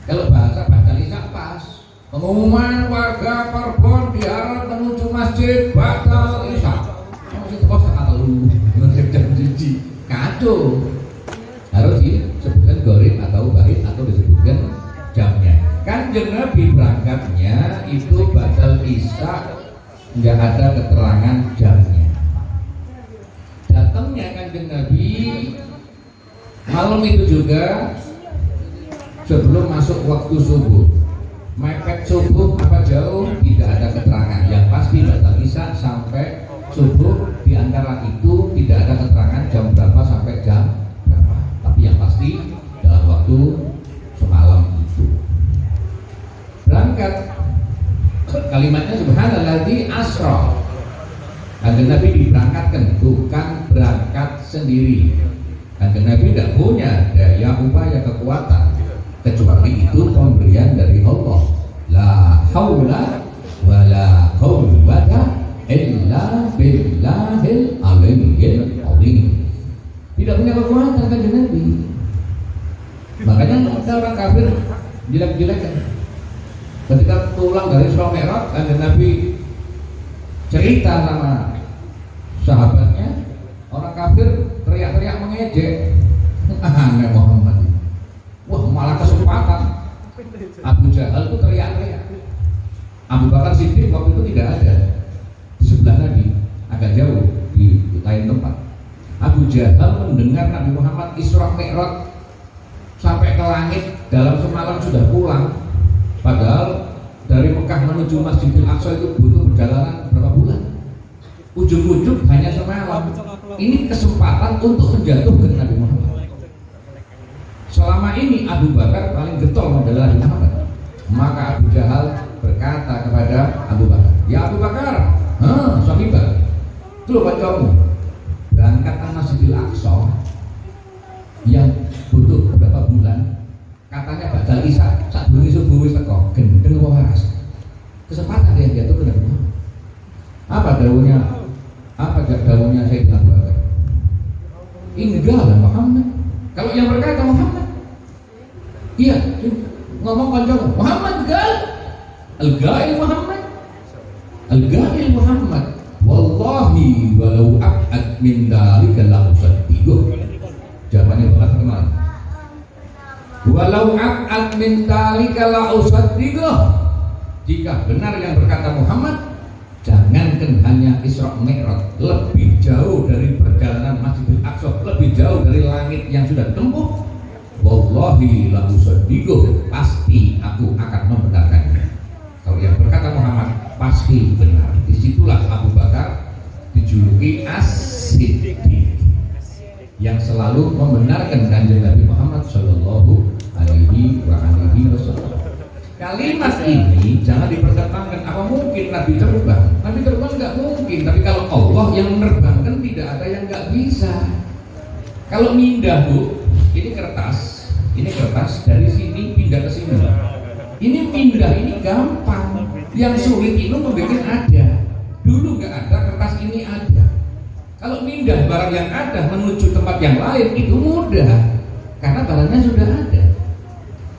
Kalau bahasa ba'dal isya pas, pengumuman warga Parbon diharap menuju masjid ba'dal isya. Masih kok selalu jam cuci kacau. Harus disebutkan gharib atau ba'id atau disebutkan jamnya. Kanjeng Nabi berangkatnya itu ba'dal isya, nggak ada keterangan jamnya. Datangnya Kanjeng Nabi malam itu juga sebelum masuk waktu subuh. Mepet subuh apa jauh tidak ada keterangan. Yang pasti ba'dal isya sampai subuh, di antara itu tidak ada keterangan jam berapa sampai jam berapa. Tapi yang pasti dalam waktu semalam itu. Berangkat, kalimatnya subhanalladzi asra. Kanjeng Nabi diberangkatkan, bukan berangkat sendiri. Kanjeng Nabi tidak punya daya upaya kekuatan, kecuali itu pemberian dari Allah. La haula wala quwwata illa billahil aliyyil azim. Tidak punya kekuatan Kanjeng Nabi. Makanya orang kafir jelek-jelekan. Ketika pulang dari Isra Mi'raj, Kanjeng Nabi cerita sama sahabatnya, orang kafir teriak-teriak mengejek. Aneh Muhammad. Wah, malah kesempatan. Abu Jahal itu teriak-teriak. Abu Bakar Siddiq waktu itu tidak ada di sebelah Nabi, agak jauh di lain tempat. Abu Jahal mendengar Nabi Muhammad Isra Mi'raj sampai ke langit dalam semalam sudah pulang. Padahal dari Mekah menuju Masjidil Aqsa itu butuh perjalanan berapa bulan. Ujung-ujung hanya semalam. Ini kesempatan untuk menjatuhkan Nabi Muhammad. Selama ini Abu Bakar paling getol membela Nabi Muhammad. Maka Abu Jahal berkata kepada Abu Bakar, ya Abu Bakar, Sahibah, itu loh kamu berangkat ke Masjidil Aqsa yang butuh beberapa bulan. Katanya ba'dal isya sak durunge subuh wis teko, gendeng apa waras. Kesempatan yang jatuh ke Nabi Muhammad. Apa dawuhnya? Apa dawuhnya Sayyidina Abu Bakar? Enggak lah Muhammad. Kalau yang berkata Muhammad, iya, ngomong kanjeng Muhammad gal. Al-Ghail Muhammad. Al-Ghail Muhammad. Wallahi walau ab'ad min dalika la usaddiquh. Jawabannya berat terkenal. Walau ab'ad min dalika la usaddiquh. Jika benar yang berkata Muhammad, jangankan hanya Isra Mi'raj, lebih jauh dari perjalanan Masjidil Aqsa, lebih jauh dari langit yang sudah ditempuh, wallahi la usaddiquh, pasti aku akan membenarkannya. Kalau yang berkata Muhammad pasti benar. Disitulah Abu Bakar dijuluki As-Siddiq, yang selalu membenarkan Kanjeng Nabi Muhammad Shallallahu Alaihi Wasallam. Kalimat ini jangan dipertentangkan. Apa mungkin Nabi terbang? Nabi terbang nggak mungkin. Tapi kalau Allah yang menerbangkan, tidak ada yang nggak bisa. Kalau mindah bu, ini kertas dari sini pindah ke sini. Ini pindah ini gampang. Yang sulit itu membuat ada. Dulu nggak ada, kertas ini ada. Kalau mindah barang yang ada menuju tempat yang lain itu mudah, karena barangnya sudah ada.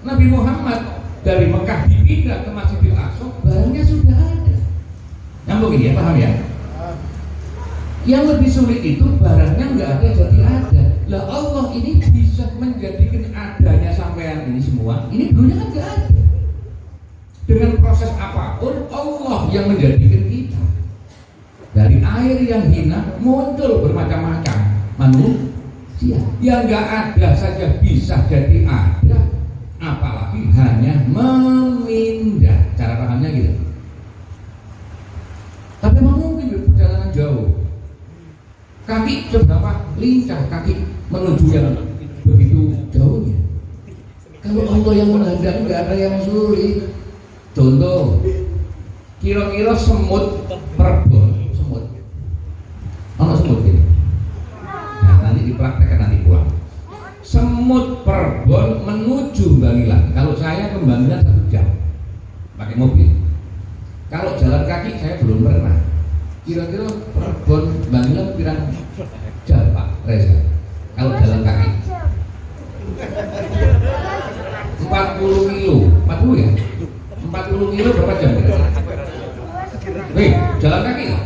Nabi Muhammad dari Mekah dipindah ke Masjidil Aqsa, barangnya sudah ada. Nyambung ini ya, paham ya? Yang lebih sulit itu barangnya nggak ada jadi ada. Lah Allah ini bisa menjadikan adanya sampean ini semua, ini dulunya kan gak ada. Dengan proses apapun Allah yang menjadikan kita. Dari air yang hina muncul bermacam-macam manusia yang gak ada saja bisa jadi ada, apalagi hanya memindah. Cara pahamnya gitu. Tapi memang mungkin perjalanan jauh, kaki seberapa lincah kaki menuju yang begitu jauhnya. Kalau Allah yang menghendaki nggak ada yang sulit. Contoh, kira-kira semut perbon, semut, semut gini. Nah, nanti dipraktekkan nanti pulang. Semut perbon menuju Bangilan. Kalau saya ke Bangilan 1 jam pakai mobil. Kalau jalan kaki saya belum pernah. Kira-kira perbon Bangilan pirang jam Pak Reza? Kalau jalan kaki 40 kilo, 40 ya? 40 kilo berapa jam kira-kira? Wih, jalan kaki nggak?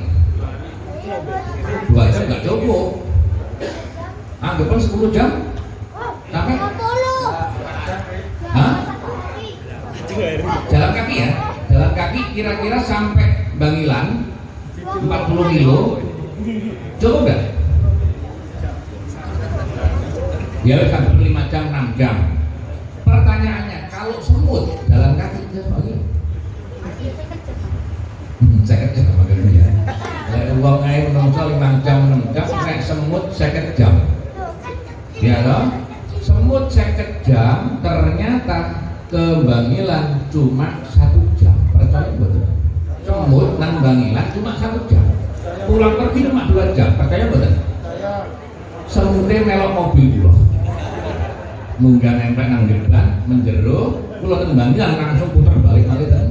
2 jam nggak cukup. Anggapan 10 jam sampai? Hah? Jalan kaki ya? Jalan kaki kira-kira sampai Bangilan 40 kilo cukup nggak? Ya sampai 5 jam, 6 jam. Pertanyaannya, kalau semut jalan kaki saya kerja sama gini ya. Uang air menungso 5 jam, 6 jam, naik semut 50 jam. Ya loh, semut 50 jam, ternyata ke Bangilan cuma 1 jam. Percaya betul? Semut nang Bangilan cuma 1 jam. Pulang pergi cuma 2 jam. Percaya betul? Semutnya melok mobil dulu. Munggah nempel nang depan, menjeruk, pulau Bangilan langsung putar balik kali dan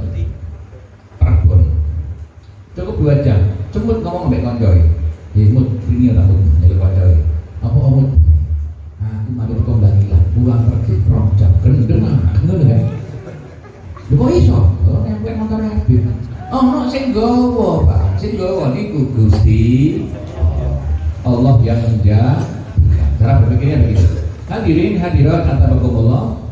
perbon. Cukup 2 jam. Semut ngomong mbek koncoy. Mut ini ora aku nyeluk koncoy. Apa omut? Aku mari kok Bangilan, pulang pergi 2 jam. Gendeng ngono ya. Lho kok iso? Oh nempel motor mobil. Oh, no sing gowo, Pak. Sing gowo niku Gusti Allah yang menjaga. Cara berpikirnya begitu. Hadirin hadirat ataqakumullah.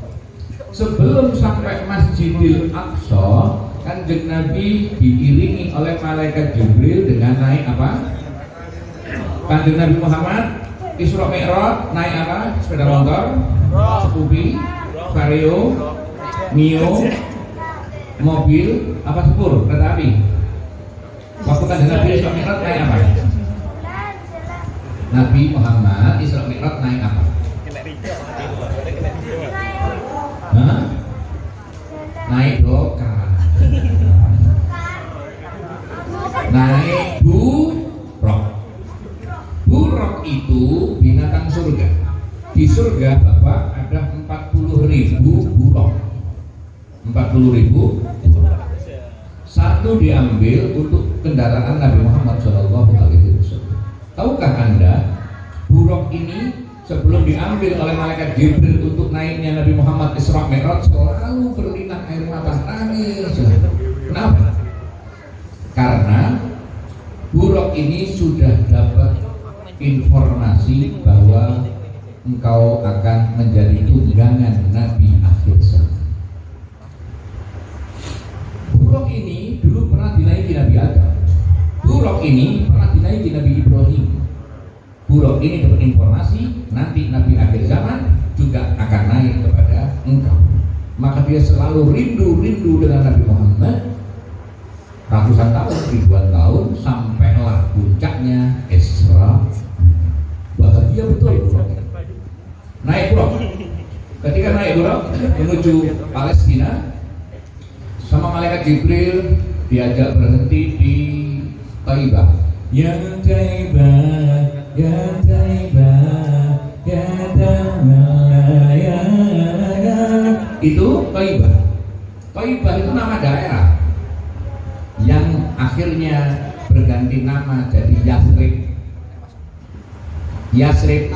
Sebelum sampai Masjidil Aqsa, Kanjeng Nabi diiringi oleh malaikat Jibril dengan naik apa? Kanjeng Nabi Muhammad Isra Mi'raj naik apa? Sepeda motor, Scoopy, Vario, Mio, mobil, apa sepur, kereta api. Waktu Kanjeng Nabi Isra Mi'raj naik apa? Nabi Muhammad Isra Mi'raj naik apa? Hah? Naik doka. Naik buruk. Buruk itu binatang surga. Di surga Bapak ada 40.000 buruk. 40.000 satu diambil untuk kendaraan Nabi Muhammad SAW. Tahukah Anda buruk ini sebelum diambil oleh malaikat Jibril untuk naiknya Nabi Muhammad Isra Mi'raj selalu berlinang air mata nangis. Kenapa? Karena buruk ini sudah dapat informasi bahwa engkau akan menjadi tunggangan Nabi akhir zaman. Buruk ini dulu pernah dinaiki Nabi Adam. Buruk ini pernah dinaiki Nabi Ibrahim. Buruk ini dapat informasi nanti Nabi akhir zaman juga akan naik kepada engkau. Maka dia selalu rindu dengan Nabi Muhammad. Ratusan tahun, ribuan tahun, sampailah puncaknya Isra. Bahagia betul buruk. Naik buruk. Ketika naik buruk menuju Palestina, sama malaikat Jibril diajak berhenti di Taibah. Ya Taibah, ya Taibah, ya Taibah, ya. Itu Taibah. Taibah itu nama daerah yang akhirnya berganti nama jadi Yathrib. Yathrib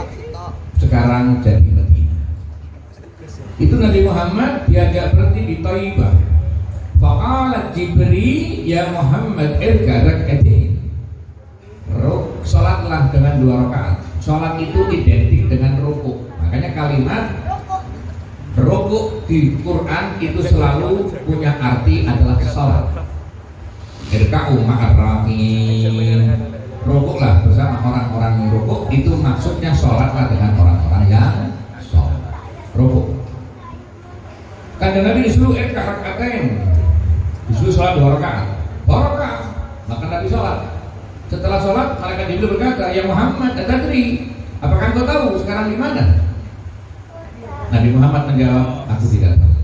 sekarang jadi Madinah. Itu Nabi Muhammad diajak berhenti di Taibah. Faqalat Jibril ya Muhammad irka rak'atain. Salatlah sholatlah dengan 2 rakaat. Sholat itu identik dengan rukuk. Makanya kalimat rukuk di Quran itu selalu punya arti adalah sholat. Irka'u ma'ar raki'in. Rukuklah bersama orang-orang yang rukuk, itu maksudnya sholatlah dengan orang-orang yang sholat. Rukuk. Kanjeng Nabi disuruh rakaatain, disuruh sholat 2 rakaat. 2 rakaat, maka Nabi sholat. Setelah sholat, malaikat Jibril berkata, ya Muhammad, tadri, apakah engkau tahu sekarang di mana? Nabi Muhammad menjawab, aku tidak tahu.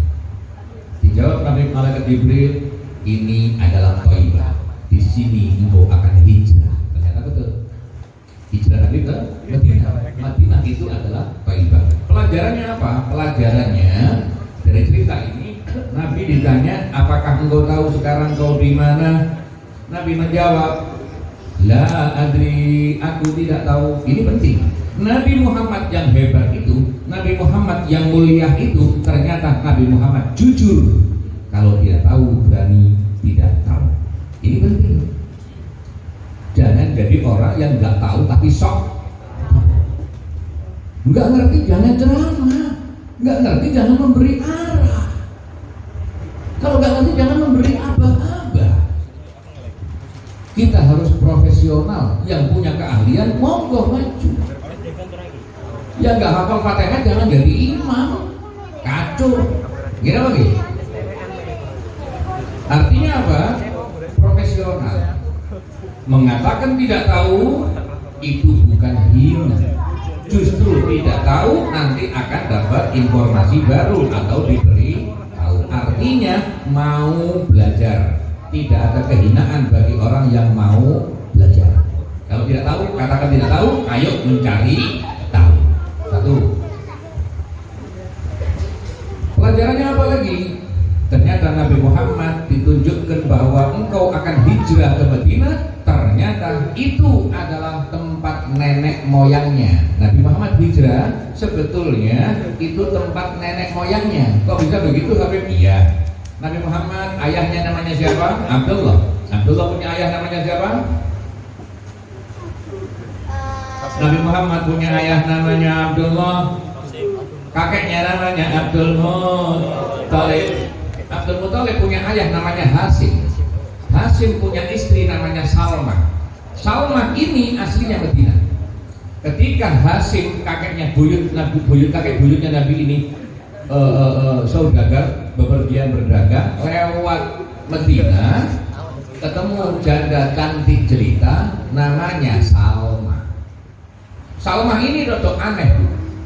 Dijawab Nabi malaikat Jibril, ini adalah Thaibah. Di sini engkau akan hijrah. Ternyata betul. Hijrah Nabi ke Madinah. Madinah itu adalah Thaibah. Pelajarannya apa? Pelajarannya dari cerita ini, Nabi ditanya, apakah engkau tahu sekarang kau di mana? Nabi menjawab, la adri, aku tidak tahu. Ini penting. Nabi Muhammad yang hebat itu, Nabi Muhammad yang mulia itu, ternyata Nabi Muhammad jujur. Kalau tidak tahu, berani tidak tahu. Ini penting. Jangan jadi orang yang nggak tahu tapi sok. Nggak ngerti jangan ceramah. Nggak ngerti jangan memberi arah. Kalau nggak ngerti jangan memberi aba-aba. Kita harus profesional, yang punya keahlian monggo maju. Yang nggak hafal Fatihah jangan jadi imam, kacau. Gimana lagi? Artinya apa? Profesional. Mengatakan tidak tahu itu bukan hina. Justru tidak tahu nanti akan dapat informasi baru atau diberi tahu. Artinya mau belajar. Tidak ada kehinaan bagi orang yang mau belajar. Kalau tidak tahu, katakan tidak tahu, ayo mencari tahu. Satu. Pelajarannya apa lagi? Ternyata Nabi Muhammad ditunjukkan bahwa engkau akan hijrah ke Madinah. Ternyata itu adalah tempat nenek moyangnya. Nabi Muhammad hijrah, sebetulnya itu tempat nenek moyangnya. Kok bisa begitu Habib? Iya. Nabi Muhammad ayahnya namanya siapa? Abdullah. Abdullah punya ayah namanya siapa? Nabi Muhammad punya ayah namanya Abdullah. Kakeknya namanya Abdul Muthalib. Abdul Muthalib punya ayah namanya Hasim. Hasim punya istri namanya Salma. Salma ini aslinya Madinah. Ketika Hasim kakeknya kakek buyutnya Nabi ini saudagar bepergian berdagang lewat Madinah, ketemu janda cantik jelita namanya Salma. Salma ini rodok aneh,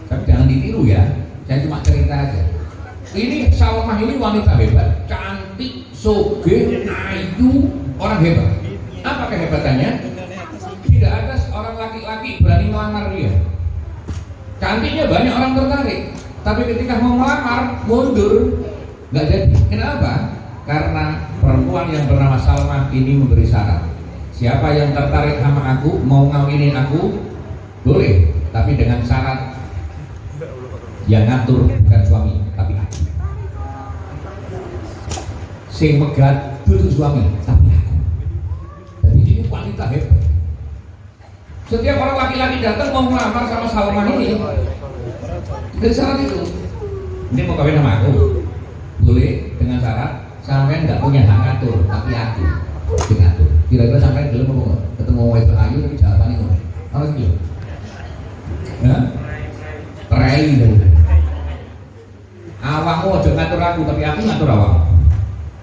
tapi jangan ditiru ya. Saya cuma cerita aja. Ini Salma ini wanita hebat, cantik, sugih, ayu, orang hebat. Apa kehebatannya? Tidak ada seorang laki-laki berani melamar dia. Cantiknya banyak orang tertarik, tapi ketika mau melamar mundur, nggak jadi. Kenapa? Karena perempuan yang bernama Salma ini memberi syarat. Siapa yang tertarik sama aku, mau ngawinin aku, boleh, tapi dengan syarat yang ngatur bukan suami, tapi aku. Sing megat duduk suami, tapi aku. Jadi ini wanita hebat. Setiap orang laki-laki datang mau melamar sama Salma ini, dari syarat itu, ini mau kawin sama aku, boleh dengan syarat sampai nggak punya hak ngatur, tapi aku yang ngatur. Kira-kira sampai dulu mau ketemu Wes Ayu, tapi jawaban itu, harus gitu. Ya, terai dulu. Awakmu aja ngatur aku, tapi aku ngatur awakmu.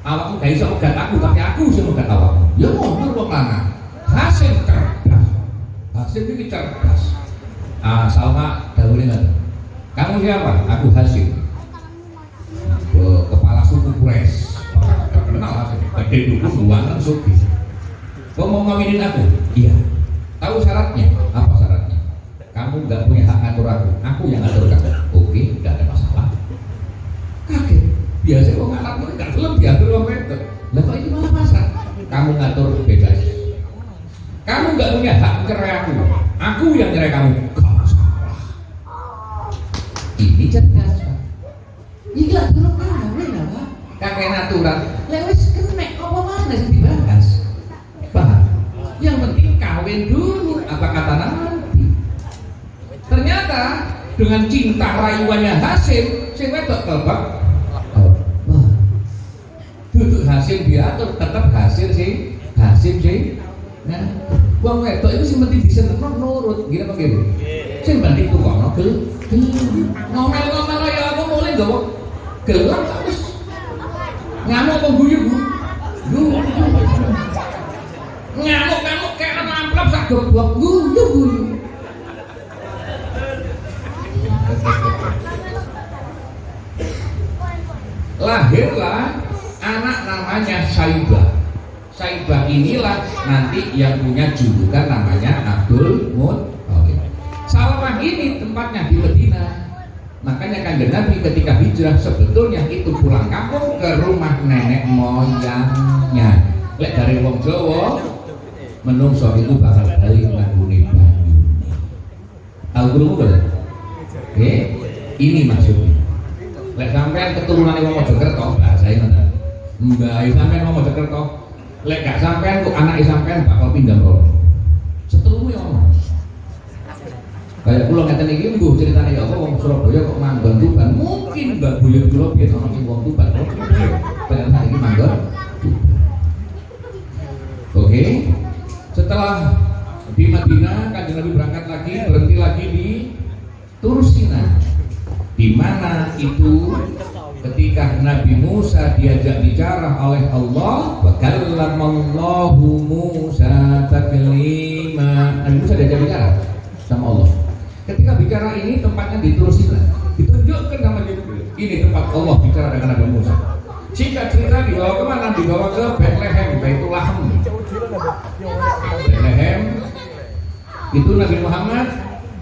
Awakmu gak bisa megat aku, tapi aku bisa megat awakmu. Ya mau wong lanang. Hasil cerdas. Hasil ini cerdas. Salma dahulu nggak? Kamu siapa? Aku Hasim. Kepala suku Quraisy. Terkenal Hasim. Gede dulu luangan suki. Kau mau ngawinin aku? Iya. Tahu syaratnya? Apa syaratnya? Kamu nggak punya hak ngatur aku yang ngatur kamu. Oke, nggak ada masalah. Kaget. Biasanya kok ngatur nggak belum diatur orang wedok. Lah kok ini malah pasrah? Kamu ngatur bebas. Kamu nggak punya hak cerai aku yang cerai kamu. Gak masalah. Ini cerdas Pak. Iya turun kawin apa? Kakek natural. Lewis kenek apa mana sih dibahas? Paham? Yang penting kawin dulu. Apa kata nama? ternyata dengan cinta rayuannya Hasim, sing wedok kelebak. Duduk Hasim diatur, tetap Hasim sih. Nah, wong wedok itu sing penting disenengno nurut, gini apa gitu. Sing penting tukono ngomel-ngomel ya apa mulai nggawa gelap terus. Ngamuk apa guyu? Ngamuk kayak ana amplop sak goblok guyu. Lahirlah anak namanya Saibah inilah nanti yang punya julukan namanya Abdul Muthalib. Salamah ini tempatnya di Medina. Makanya Kanjeng Nabi ketika hijrah sebetulnya itu pulang kampung ke rumah nenek moyangnya. Lek dari wong Jawa menungso itu bakal balik nggone banyu. Tahu krungu boten? Ini maksudnya. Lek sampean keturunane wong Mojokerto, bahasane ngoten. Mbah sampean wong Mojokerto, lek gak sampean kok anake sampean bakal pindah rono. Setelumu ya ono. Kayak kula ngeten iki mbuh critane ya apa wong Surabaya kok manggon Tuban. Mungkin Mbak Buyut kula biyen ono sing wong Tuban kok. Ternyata iki manggon. Oke. Setelah di Madinah Kanjeng Nabi berangkat lagi, berhenti lagi di Tursina. Di mana itu ketika Nabi Musa diajak bicara oleh Allah, wa kallamallahu Musa taklima. Nabi Musa diajak bicara sama Allah. Ketika bicara ini tempatnya di Tursina, ditunjukkan sama Jibril. Ini tempat Allah bicara dengan Nabi Musa. Singkat cerita dibawa kemana? Dibawa ke Bethlehem, Baitulaham. Bethlehem itu Nabi Muhammad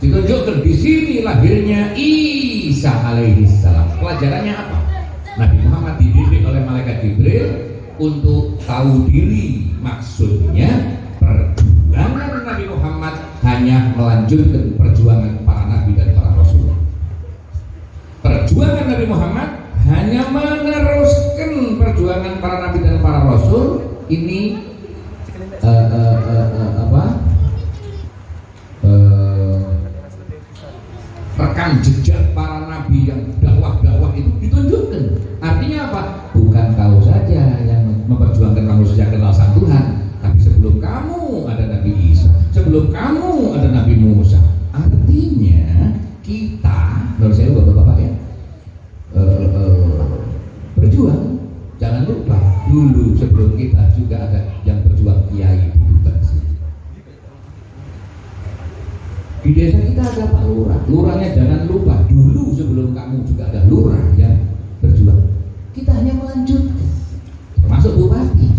ditunjukkan di sini lahirnya Isa alaihi salam. Pelajarannya apa? Nabi Muhammad dididik oleh malaikat Jibril untuk tahu diri. Maksudnya perjuangan Nabi Muhammad hanya melanjutkan perjuangan para nabi dan para rasul. Perjuangan Nabi Muhammad hanya meneruskan perjuangan para nabi dan para rasul. Ini rekam jejak para nabi yang dakwah itu ditunjukkan. Artinya apa? Bukan kau saja yang memperjuangkan manusia kenal sang Tuhan, tapi sebelum kamu ada Nabi Isa, sebelum kamu ada Nabi Musa. Artinya kita, menurut saya bapak-bapak ya, berjuang. Jangan lupa dulu sebelum kita juga ada yang berjuang, kiai di Bangsi. Di desa kita ada Pak Lurah. Lurahnya jangan lupa dulu sebelum kamu juga ada lurah yang berjuang. Kita hanya melanjutkan. Termasuk bupati.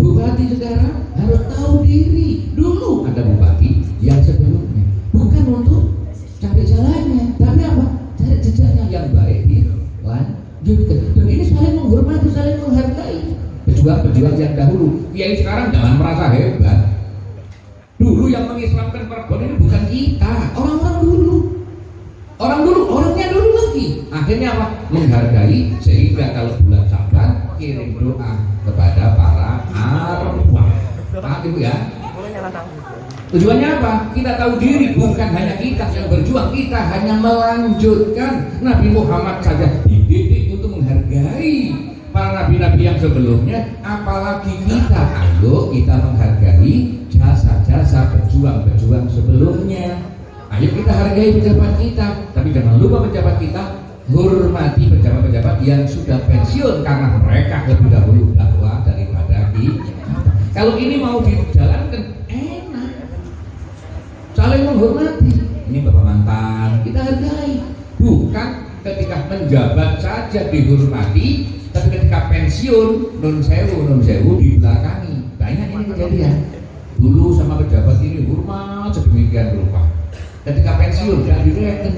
Bupati sekarang harus tahu diri. Dulu ada bupati yang sebelumnya. Bukan untuk cari jalannya, tapi apa? Cari jejaknya yang baik dilanjutkan. Dan ini saling menghormati, saling menghargai. Pejuang-pejuang yang dahulu. Kiai sekarang jangan merasa hebat. Dulu yang mengislamkan perempuan ini bukan kita, orang-orang dulu. Orang dulu, orangnya dulu lagi. Akhirnya apa? Menghargai, sehingga kalau bulan Syaban kirim doa kepada para arwah. Paham Ibu ya? Tujuannya apa? Kita tahu diri, bukan hanya kita yang berjuang, kita hanya melanjutkan. Nabi Muhammad saja dididik untuk menghargai para nabi-nabi yang sebelumnya, apalagi kita. Ayo kita menghargai jasa-jasa pejuang-pejuang sebelumnya. Ayo kita hargai pejabat kita, tapi jangan lupa pejabat kita hormati pejabat-pejabat yang sudah pensiun karena mereka lebih dahulu dakwah daripada kita. Kalau ini mau dijalankan enak, saling menghormati. Ini bapak mantan kita hargai, bukan ketika menjabat saja dihormati, tapi ketika pensiun nun sewu dibelakangi. Banyak ini kejadian. Dulu sama pejabat ini hormat sedemikian rupa, ketika pensiun gak direken.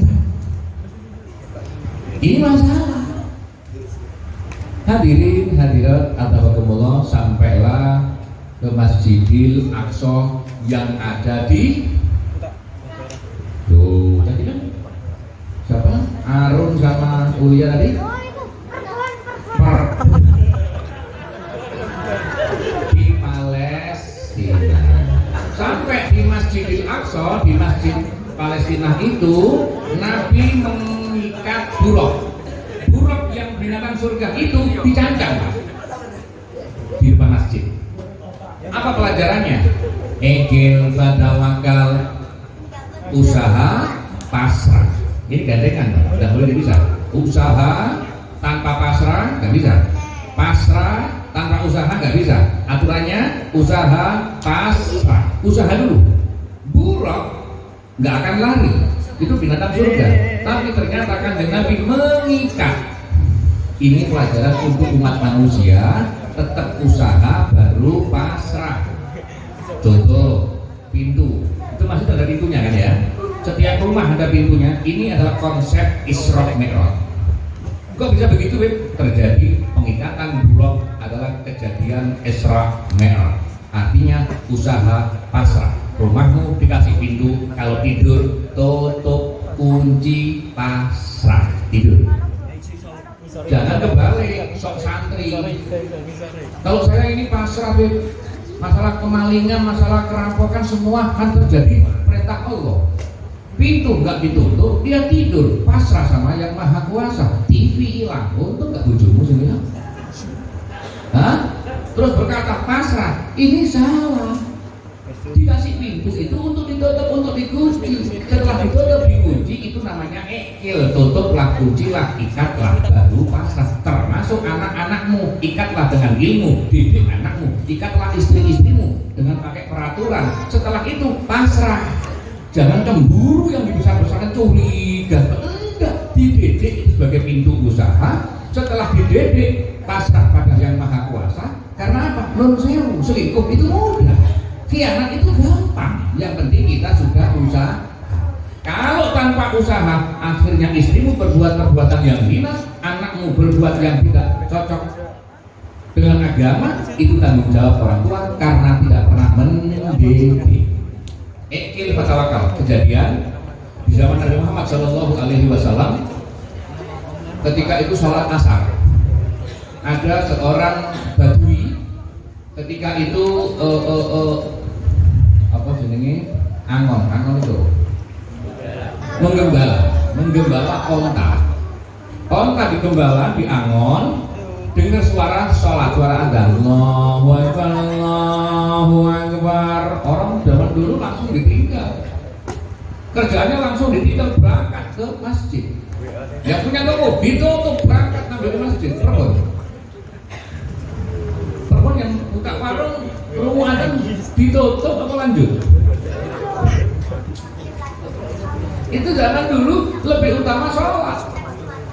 Ini masalah. Hadirin hadirat athabakumullah, sampailah ke Masjidil Aqsa yang ada di tuh tadi kan siapa? Arun sama Ulia tadi? Di Palestina. Sampai di Masjidil Aqsa, di Masjid Palestina itu Nabi mengikat buruk yang binatang surga itu dicancang di depan masjid. Apa pelajarannya? Ekil, tawakal, usaha, pasrah. Ini gandengan, tidak boleh dipisah. Usaha tanpa pasrah nggak bisa. Pasrah tanpa usaha nggak bisa. Aturannya usaha, pasrah. Usaha dulu. Buruk nggak akan lari. Itu binatang surga. Tapi ternyata Kanjeng Nabi mengikat. Ini pelajaran untuk umat manusia. Tetap usaha baru pasrah. Contoh pintu. Itu masih ada pintunya kan ya? Setiap rumah ada pintunya. Ini adalah konsep Isra Mi'raj. Kok bisa begitu, Beb? Terjadi pengikatan buruk adalah kejadian Isra Mi'raj. Artinya usaha pasrah. Rumahmu dikasih pintu, kalau tidur tutup, kunci, pasrah, tidur. Jangan kebalik, sok santri. Kalau saya ini pasrah, Beb. Masalah kemalingan, masalah kerampokan semua kan terjadi perintah Allah. Pintu nggak ditutup, dia tidur pasrah sama yang maha kuasa. TV hilang, untung nggak bojomu sendiri. Hah? Terus berkata pasrah, ini salah. Dikasih pintu itu untuk ditutup, untuk dikunci. Setelah ditutup, dikunci, itu namanya ekil. Tutuplah, kuncilah, ikatlah, baru pasrah. Termasuk anak-anakmu, ikatlah dengan ilmu. Didik anakmu, ikatlah istri-istrimu dengan pakai peraturan. Setelah itu pasrah. Jangan cemburu yang dibesar-besarkan, curiga. Enggak, dididik itu sebagai pintu usaha. Setelah dididik, pasrah pada yang maha kuasa. Karena apa? Nun sewu, selingkuh itu mudah, khianat itu gampang. Yang penting kita sudah usaha. Kalau tanpa usaha, akhirnya istrimu berbuat perbuatan yang hina, anakmu berbuat yang tidak cocok dengan agama, itu tanggung jawab orang tua karena tidak pernah mendidik. Ekil fatawakal. Kejadian di zaman Nabi Muhammad Shallallahu Alaihi Wasallam, ketika itu sholat asar, ada seorang badui. Ketika itu apa jenenge, angon itu menggembala onta digembala di angon, dengar suara sholat, suara adzan, Allahu Akbar, Allahu Akbar. Orang zaman dulu langsung ditinggal, kerjanya langsung ditinggal, berangkat ke masjid. Yang punya toko ditutup, berangkat ngambil ke masjid. Perempuan yang buka warung rumah adzan ditutup apa lanjut? Itu zaman dulu lebih utama sholat.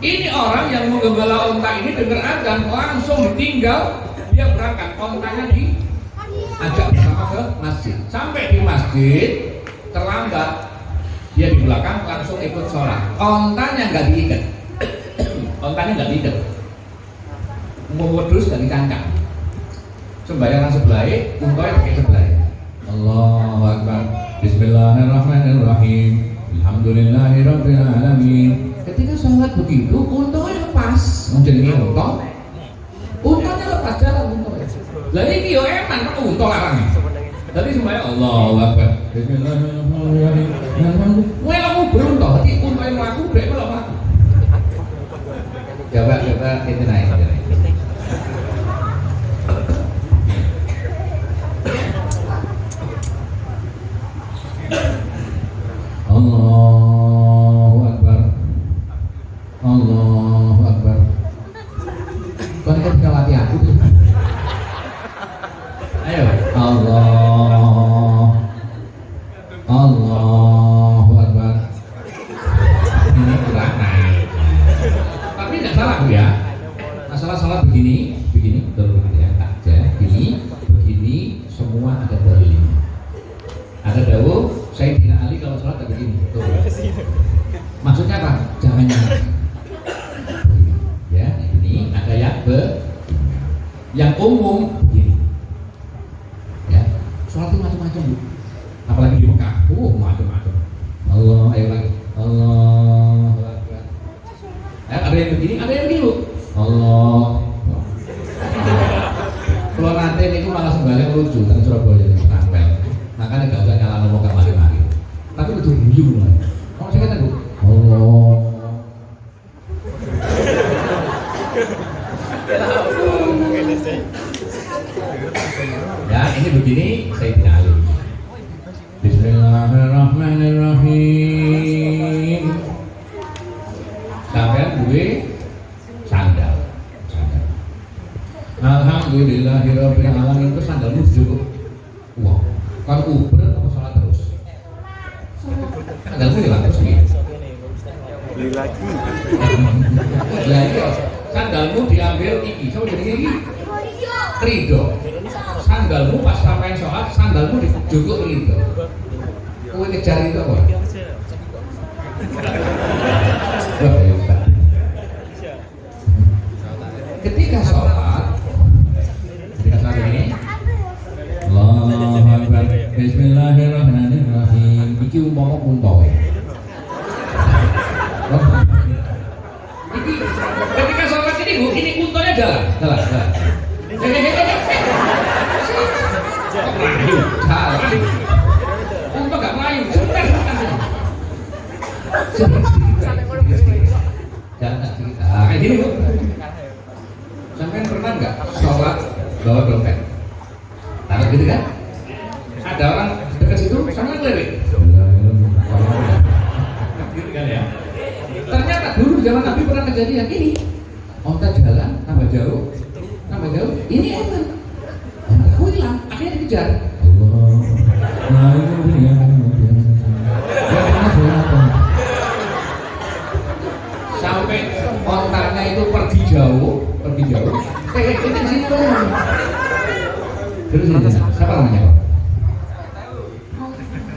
Ini orang yang menggembala onta ini dengar adzan langsung ditinggal, dia berangkat, ontanya diajak bersama ke masjid. Sampai di masjid terlambat, dia di belakang langsung ikut sholat. Ontanya nggak diikat, mau wedhus nggak dicangkang. Sembayangan sebelah, untanya pakai sebelah. Allahu Akbar, Bismillahirrahmanirrahim, Alhamdulillahirabbil alamin. Ketika sholat begitu, untanya lepas. Menjadi untanya lepas jalan untanya. Lah iki yo eman kok unta larang. Tadi sembahyang Allahu Akbar, Bismillahirrahmanirrahim. Welamu berunta, hati untanya mlaku, brek malah mlaku. Coba kita naik. Allahu Akbar, Allahu Akbar. Kau ini kan tinggal latih aku tuh. Ayo, Allahu Akbar. Ini kurang naik. Tapi nggak salah ya. Masalah salah begini, betul ya, aja. Begini, semua ada dalilnya. Ada dawuh Sayyidina Ali kalau sholat tak begini. Tuh. Maksudnya apa? Jangan nyala. Ya, ini ada yang umum begini. Ya, sholat itu macam-macam Bu. Apalagi di Mekah, macam-macam. Allah, ayo lagi. Allah. Ada yang begini, ada yang begini. Allah. Kalau nanti ini malah sembahyang lucu, tapi Surabaya tampil. Makanya nggak usah nyala ngomong ke mari-mari. Tapi betul guyu mulai. Kamu saya kata Bu, Allah. Ya ini begini saya tidak alim. Bismillahirrahmanirrahim. Sampai gue sandal. Alhamdulillahirabbil alamin. Itu sandalmu cukup. Wah, kalau Uber apa salah terus? Sandalmu hilang terus nih. Beli lagi. Ya iya, sandalmu diambil iki. Coba jadi iki. Ridho. Sandalmu pas sampai sholat, sandalmu dijukuk ridho. Kowe ngejar itu apa? Wah, hebat. Ketika sholat ini Allahu Akbar Bismillahirrahmanirrahim. Iki umpama kuntoe. Iki ketika sholat ini Bu, ini kuntonya jalan. Melayu, jalan. Kunto gak melayu, sebentar. Jangan cerita. Kayak gini Bu. Sampai pernah nggak sholat bawa dompet? Taruh gitu kan? Ada orang dekat situ sama ngelirik. Gitu kan ya? Ternyata dulu zaman Nabi pernah kejadian ini. Onta jalan tambah jauh, ini enak. Aku hilang, akhirnya dikejar. Sampai ontanya itu pergi jauh. Itu di situ. Terus ini, siapa namanya Pak?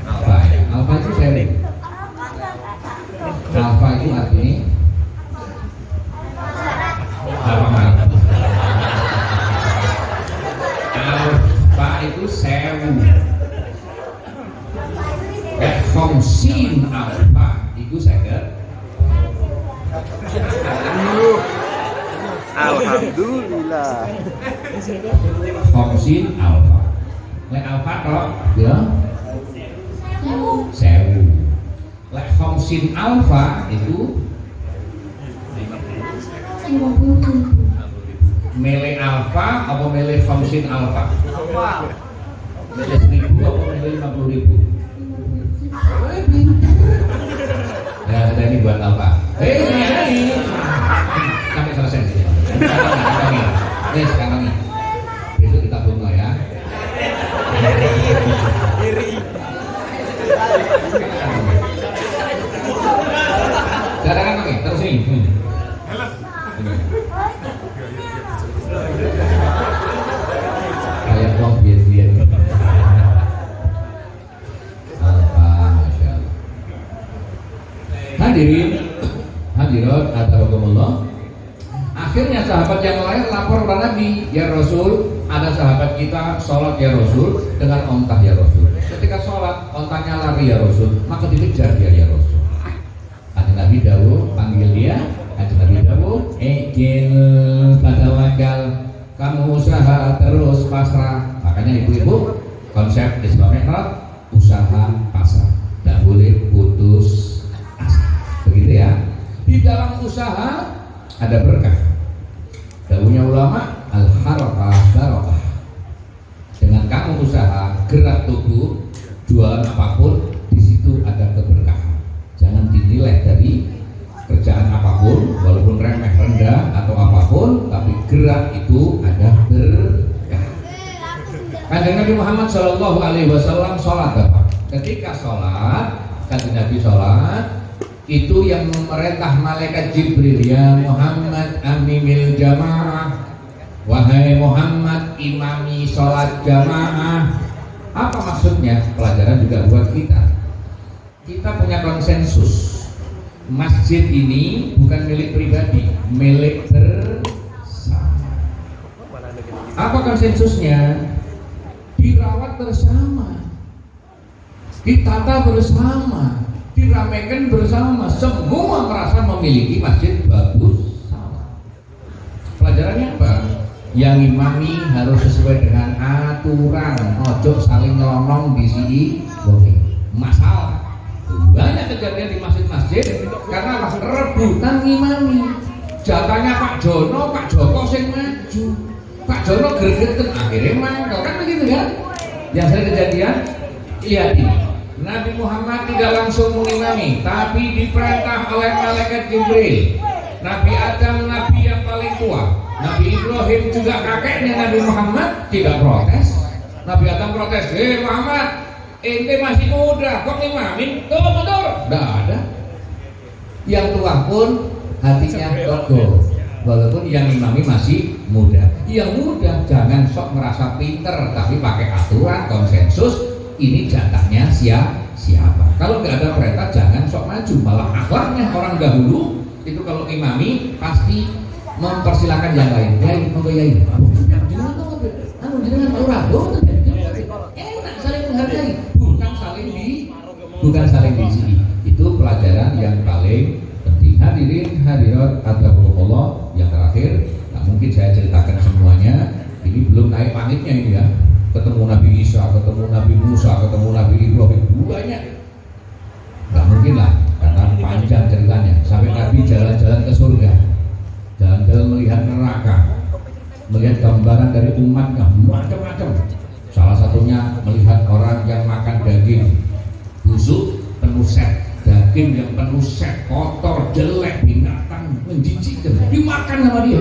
Alfa. Alfa itu sharing. Alfa itu artinya apa? Alfa itu sewu. Khomsin alfa itu saya. Alhamdulillah. Khomsin alfa. Lek alfa toh ya sewu. Lek khomsin alfa itu mele alfa apa mele khomsin alfa? Mele 1000 apa mele 50.000? Ya sudah ini buat alfa. Ini sampai selesai sih. Sekarang nih. Besok kita bunga ya. Jangan pakai terus ini. Kayak uang biar. Hadirin, hadirat ataqakumullah. Akhirnya sahabat yang lain lapor kepada Nabi, ya Rasul, ada sahabat kita sholat ya Rasul dengan ontah ya Rasul. Ketika sholat ontahnya lari ya Rasul, maka dikejar dia ya Rasul. Ada Nabi dawuh panggil dia, ada Nabi dawuh, ijil fatawakal, kamu usaha terus pasrah. Makanya ibu-ibu konsep Islam Mi'raj usaha pasrah, tidak boleh putus asa. Begitu ya. Di dalam usaha ada berkah. Dawuhnya ulama, al-harakah barakah. Dengan kamu usaha, gerak tubuh, jualan apapun, di situ ada keberkahan. Jangan dinilai dari kerjaan apapun, walaupun remeh rendah atau apapun, tapi gerak itu ada berkah. Kanjeng Nabi Muhammad Shallallahu Alaihi Wasallam sholat Bapak. Ketika sholat, kanjeng Nabi sholat, itu yang memerintah malaikat Jibril, ya Muhammad amimil jamaah, wahai Muhammad imami sholat jamaah. Apa maksudnya? Pelajaran juga buat kita. Kita punya konsensus, masjid ini bukan milik pribadi, milik bersama. Apa konsensusnya? Dirawat bersama, ditata bersama, diramaikan bersama, semua merasa memiliki masjid bagus sama. Pelajarannya apa? Yang imami harus sesuai dengan aturan, ojo saling nyelonong di sini. Oke. Masalah dua kejadian di masjid-masjid karena apa? Rebutan ngimami. Jatahnya Pak Jono, Pak Joko sing maju. Pak Jono gergeten akhirnya mangkel kan begitu kan? Yang sering kejadian, lihat ini. Nabi Muhammad tidak langsung mengimami, tapi diperintah oleh malaikat Jibril. Nabi Adam, Nabi yang paling tua. Nabi Ibrahim juga kakeknya Nabi Muhammad tidak protes. Nabi Adam protes, Muhammad, ente masih muda, kok ngimamin? Tuh mundur. Tidak ada. Yang tua pun hatinya teguh, walaupun yang imami masih muda. Yang muda jangan sok merasa pinter, tapi pakai aturan konsensus. Ini jatahnya siapa? Kalau nggak ada perintah jangan sok maju. Malah akhlaknya orang dahulu itu kalau imami pasti mempersilahkan yang lain. Yai, monggo yai. Jangan enak saling menghargai, bukan saling di sini. Itu pelajaran yang paling penting. Hadirin hadirat Allah yang terakhir, tak mungkin saya ceritakan semuanya. Ini belum naik langitnya ini ya. Ketemu Nabi Isa, ketemu Nabi Musa, ketemu Nabi Ibrahim, banyak. Gak mungkin lah, karena panjang ceritanya. Sampai Nabi jalan-jalan ke surga, jalan-jalan melihat neraka, melihat gambaran dari umatnya, macam-macam. Salah satunya melihat orang yang makan daging busuk, penuh set, daging yang penuh set, kotor, jelek, binatang, menjijikkan, dimakan sama dia.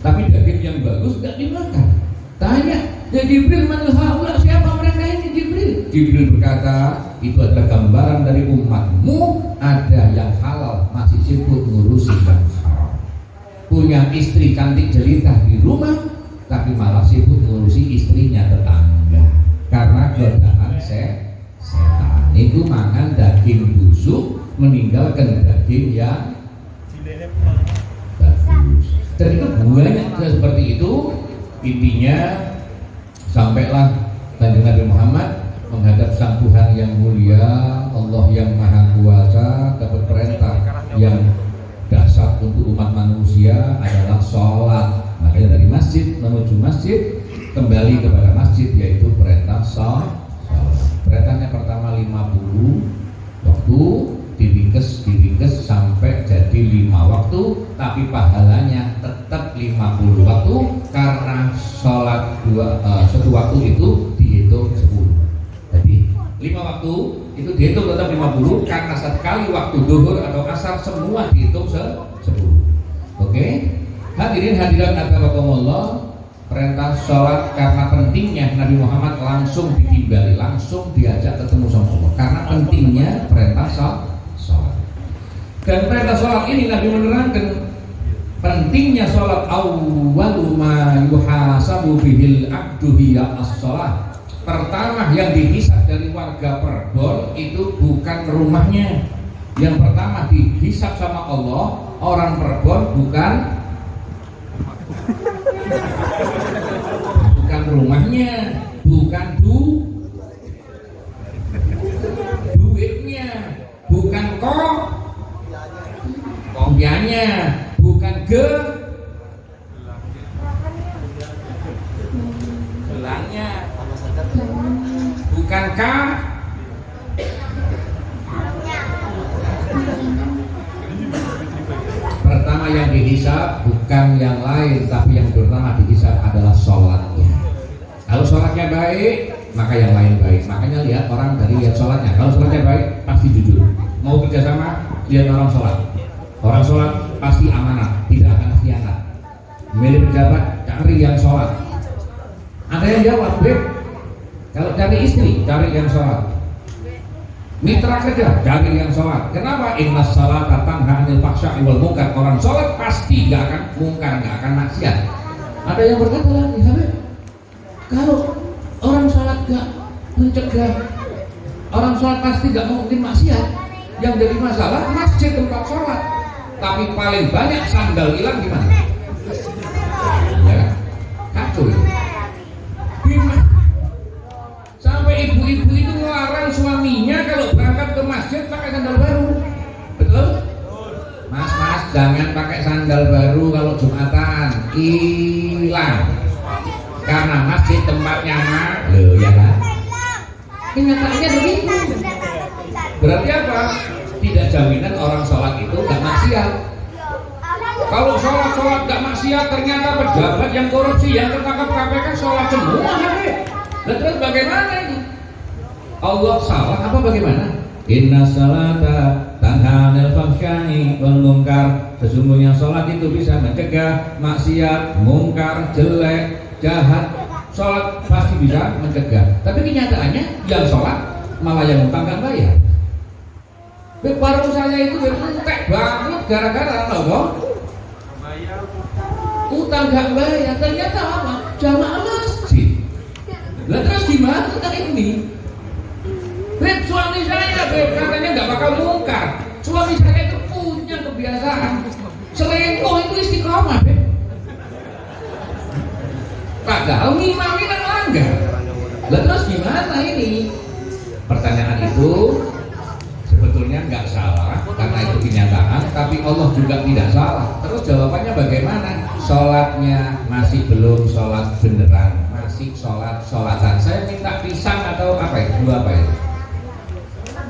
Tapi daging yang bagus gak dimakan. Tanya, ya Jibril, mana haula, siapa mereka ini Jibril? Jibril berkata, itu adalah gambaran dari umatmu. Ada yang halal masih sibuk ngurusi yang haram. Punya istri cantik jelita di rumah, tapi malah sibuk ngurusi istrinya tetangga. Karena godaan setan. Itu makan daging busuk, meninggalkan daging yang bagus. Dan itu banyak seperti itu. Intinya sampailah Kanjeng Nabi Muhammad menghadap Sang Tuhan yang mulia, Allah yang Maha Kuasa, dapat perintah yang dasar untuk umat manusia adalah sholat. Makanya dari masjid menuju masjid, kembali kepada masjid, yaitu perintah sholat. Perintahnya pertama 50 waktu, diringkes sampai jadi 5 waktu, tapi pahalanya tetap 50 waktu karena sholat satu waktu itu dihitung 10. Jadi 5 waktu itu dihitung tetap 50 karena sekali waktu duhur atau asar semua dihitung 10. Oke? Hadirin hadirat azabakumullah, perintah sholat karena pentingnya Nabi Muhammad langsung ditimbali, langsung diajak ketemu sama Allah karena pentingnya perintah sholat. Dan perintah sholat ini Nabi menerangkan pentingnya sholat. Awwalu ma yuhasabu bihil abdu hiya as-sholat. Pertama yang dihisab dari warga Perbon itu bukan rumahnya. Yang pertama dihisab sama Allah orang Perbon bukan rumahnya, bukan duitnya, bukan kopiannya, bukan gelangnya, bukan pertama yang dihisab bukan yang lain, tapi yang pertama dihisab adalah sholatnya. Kalau sholatnya baik, maka yang lain baik. Makanya lihat orang dari lihat sholatnya. Kalau sholatnya baik, pasti jujur. Mau kerjasama, lihat orang sholat. Orang sholat pasti amanah, tidak akan khianat. Milih pejabat, cari yang sholat. Ada yang jawab, Beb, kalau cari istri, cari yang sholat. Mitra kerja, cari yang sholat. Kenapa? Innas sholata tanha 'anil fahsya'i wal munkar. Orang sholat pasti gak akan mungkar, gak akan maksiat. Ada yang berkata lagi, Habib, kalau orang sholat gak mencegah, orang sholat pasti gak mungkin maksiat. Yang jadi masalah masjid tempat sholat, tapi paling banyak sandal hilang gimana? Ya, kacau itu. Gimana? Sampai ibu-ibu itu melarang suaminya kalau berangkat ke masjid pakai sandal baru. Betul? Mas, jangan pakai sandal baru kalau Jumatan, hilang. Karena masjid tempatnya loh ya kan? Kenyataannya begitu. Berarti apa? tidak jaminan orang sholat itu gak maksiat. Kalau sholat gak maksiat, ternyata pejabat yang korupsi yang tertangkap KPK sholat semua. Dan terus bagaimana ini? Allah salah apa bagaimana? Inna salata tanha 'anil fahsya'i wal munkar. Sesungguhnya sholat itu bisa mencegah maksiat, mungkar, jelek, jahat. Sholat pasti bisa mencegah. Tapi kenyataannya yang sholat malah yang utang gak bayar. Baru saya itu entek banget gara-gara apa? Utang gak bayar. Ternyata apa? Jamaah masjid. Lah terus gimana ini? Suami saya katanya nggak bakal mungkar. Suami saya itu punya kebiasaan selingkuh itu istiqomah. Padahal ngimam-ngimam langgar. Lah terus gimana ini? Pertanyaan itu sebetulnya nggak salah karena itu kenyataan, tapi Allah juga tidak salah. Terus jawabannya bagaimana? Sholatnya masih belum sholat beneran, masih sholatan. Saya minta pisang atau apa ya? Dua apa ya?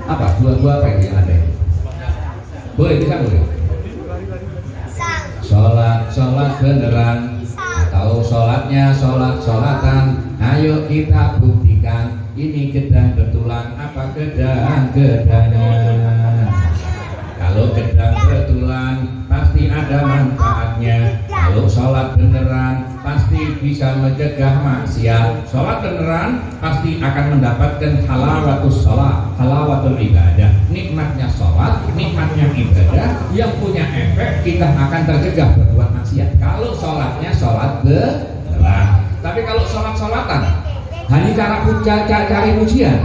Apa? Dua apa yang ada? Boleh pisang boleh? Sholat beneran atau sholatnya sholatan. Ayo kita buktikan. Ini gedang betulan apa gedang-gedangnya. Kalau gedang betulan pasti ada manfaatnya. Kalau sholat beneran pasti bisa mencegah maksiat. Sholat beneran pasti akan mendapatkan halawatus sholat, halawatul ibadah. Nikmatnya sholat, nikmatnya ibadah yang punya efek kita akan tercegah berbuat maksiat. Kalau sholatnya sholat beneran. Tapi kalau sholat-sholatan hanya cari pujian,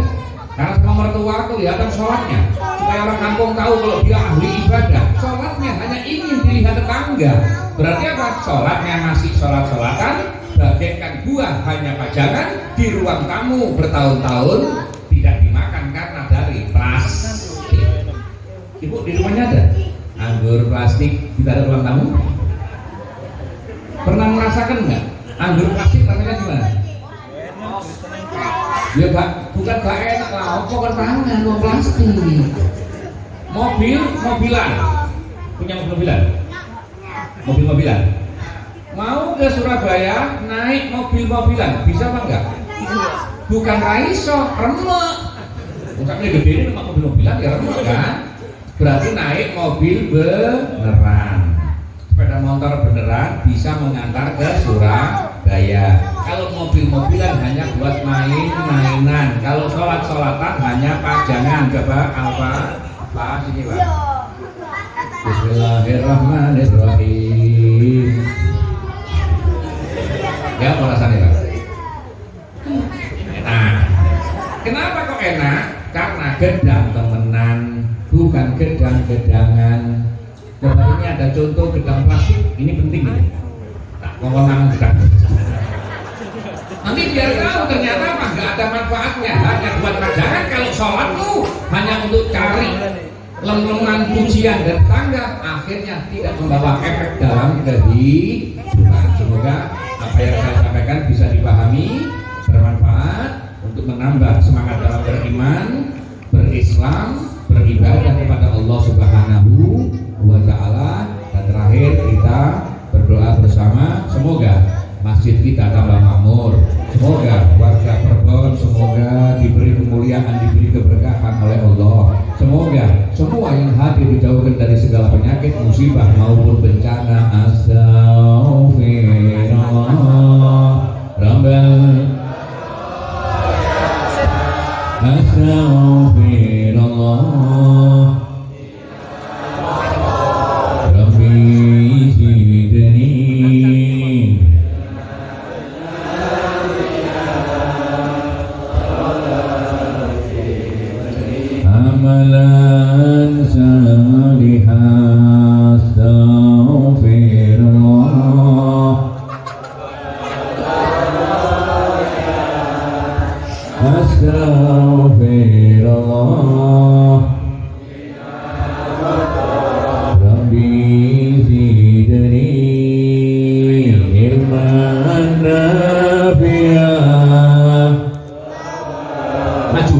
karena sama mertua kelihatan sholatnya supaya orang kampung tahu kalau dia ahli ibadah. Sholatnya hanya ingin dilihat tetangga. Berarti apa? Sholatnya masih sholat-sholatan, bagaikan buah hanya pajangan di ruang tamu bertahun-tahun tidak dimakan karena dari plastik. Ibu di rumahnya ada anggur plastik di dalam ruang tamu? Pernah merasakan nggak? Anggur plastik rasanya gimana? Ya bukan gak enak lah, pokoknya tangan mau plastik. Mobilan, punya mobilan. Mau ke Surabaya naik mobilan, bisa apa enggak? Bukan raiso, remek. Misalnya gede ini nama mobilan ya remek kan? Berarti naik mobil beneran. Sepeda motor beneran bisa mengantar ke Surabaya. Kalau mobil-mobilan hanya buat mainan. Kalau sholat-sholatan hanya pajangan. Coba Pak sini Pak. Bismillahirrahmanirrahim. Ya apa rasanya Pak? Enak. Kenapa kok enak? Karena gedang temenan, bukan gedang-gedangan. Coba ini ada contoh gedang plastik. Ini penting ini. Tak ngomong gedang. Nanti biar tahu ternyata apa nggak ada manfaatnya, hanya buat pajangan. Kalau sholat tuh hanya untuk cari lem-leman pujian dan tangga, akhirnya tidak membawa efek dalam kehidupan. Semoga apa yang saya sampaikan bisa dipahami, bermanfaat untuk menambah semangat dalam beriman, berislam, beribadah kepada Allah Subhanahu wa Ta'ala. Dan terakhir kita berdoa bersama, semoga masjid kita tambah makmur, semoga warga Perbon semoga diberi kemuliaan, diberi keberkahan oleh Allah, semoga semua yang hadir dijauhkan dari segala penyakit, musibah maupun bencana. Astaghfirullah Astaghfirullah amalan salihah. Astaghfirullah Astaghfirullah Rabbi zidni ilman nafi'ah. Maju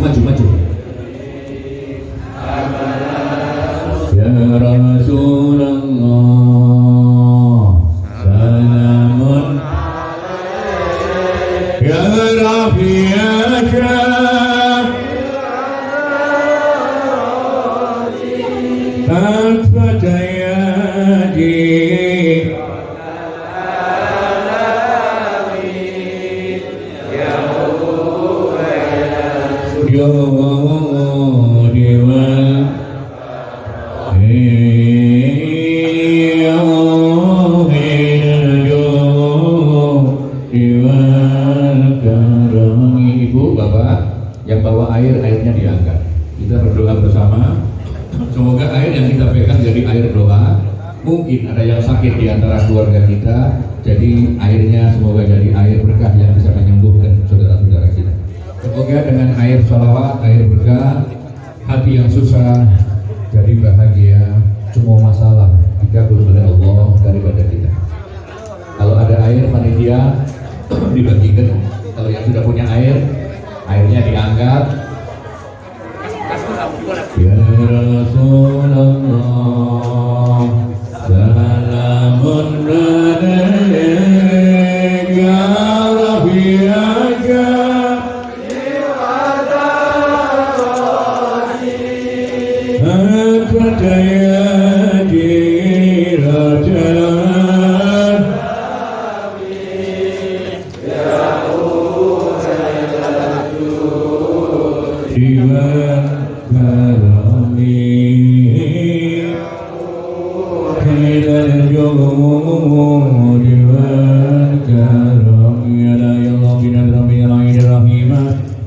Ibu, Bapak yang bawa air, airnya diangkat. Kita berdoa bersama. Semoga air yang kita pegang jadi air doa. Mungkin ada yang sakit di antara keluarga kita, jadi airnya semoga jadi air berkah yang bisa menyembuhkan saudara-saudara kita. Semoga dengan air salawat, air berkah, hati yang susah jadi bahagia, semua masalah dikabul oleh Allah daripada kita. Kalau ada air panitia dibagikan, kalau yang sudah punya air, airnya diangkat. Ya Rasulullah, salamun alaik ya Rafi'aka anta ya jirajan diwan karami khairal jumud diwan karami ya Allah binan rabbil alamin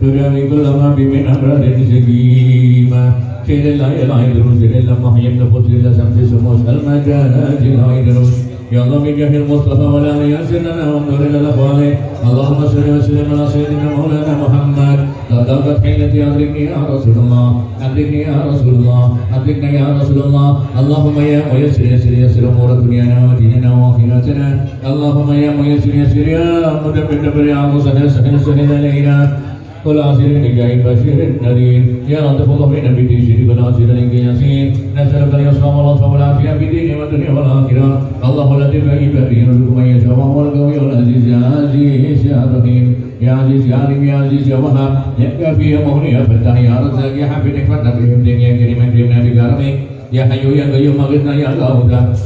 tudami kullama bimin amradin segima khairal ilahi durus ilal mahyam nafus ilal samsi sumus al majanat ilahi durus ya Allah bijahil mustafa wa la yasirna wa nuril al-afwali Allahumma salli wa sallim ala sayyidina maulana Muhammad la taqat hilati adrikni ya Rasulullah adrikni ya Rasulullah adrikna ya Rasulullah Allahumma ya muyassir yassir umur dunyana wa dinana wa akhiratana Allahumma ya muyassir ya mudabbir ya musahhil sahhil alaina قل عسير نجاي بشير نذير يا لطف الله بنا بدين شريك العسير لك يسير نسألك اليسر والعافية والعافية بدين والدنيا والآخرة الله لطيف عباده يرزق من يشاء وهو القوي العزيز يا عزيز يا رحيم يا عزيز يا عليم يا عزيز يا وهاب يا كافي يا مغني يا فتاح يا رزاق يا حفيظ احفظنا بحفظك يا كريم اكرمنا بكرمك يا حي يا قيوم اغثنا يا الله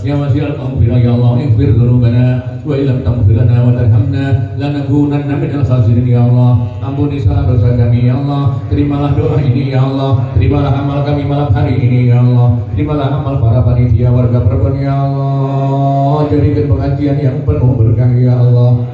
يا واسع المغفرة يا الله اغفر ذنوبنا وإن لم تغفر لنا وترحمنا لنكونن من الخاسرين ya Allah. Ampuni salah dosa kami ya Allah. Terimalah doa ini ya Allah. Terimalah amal kami malam hari ini ya Allah. Terimalah amal para panitia warga Perbon ya Allah. Jadikan pengajian yang penuh berkah ya Allah.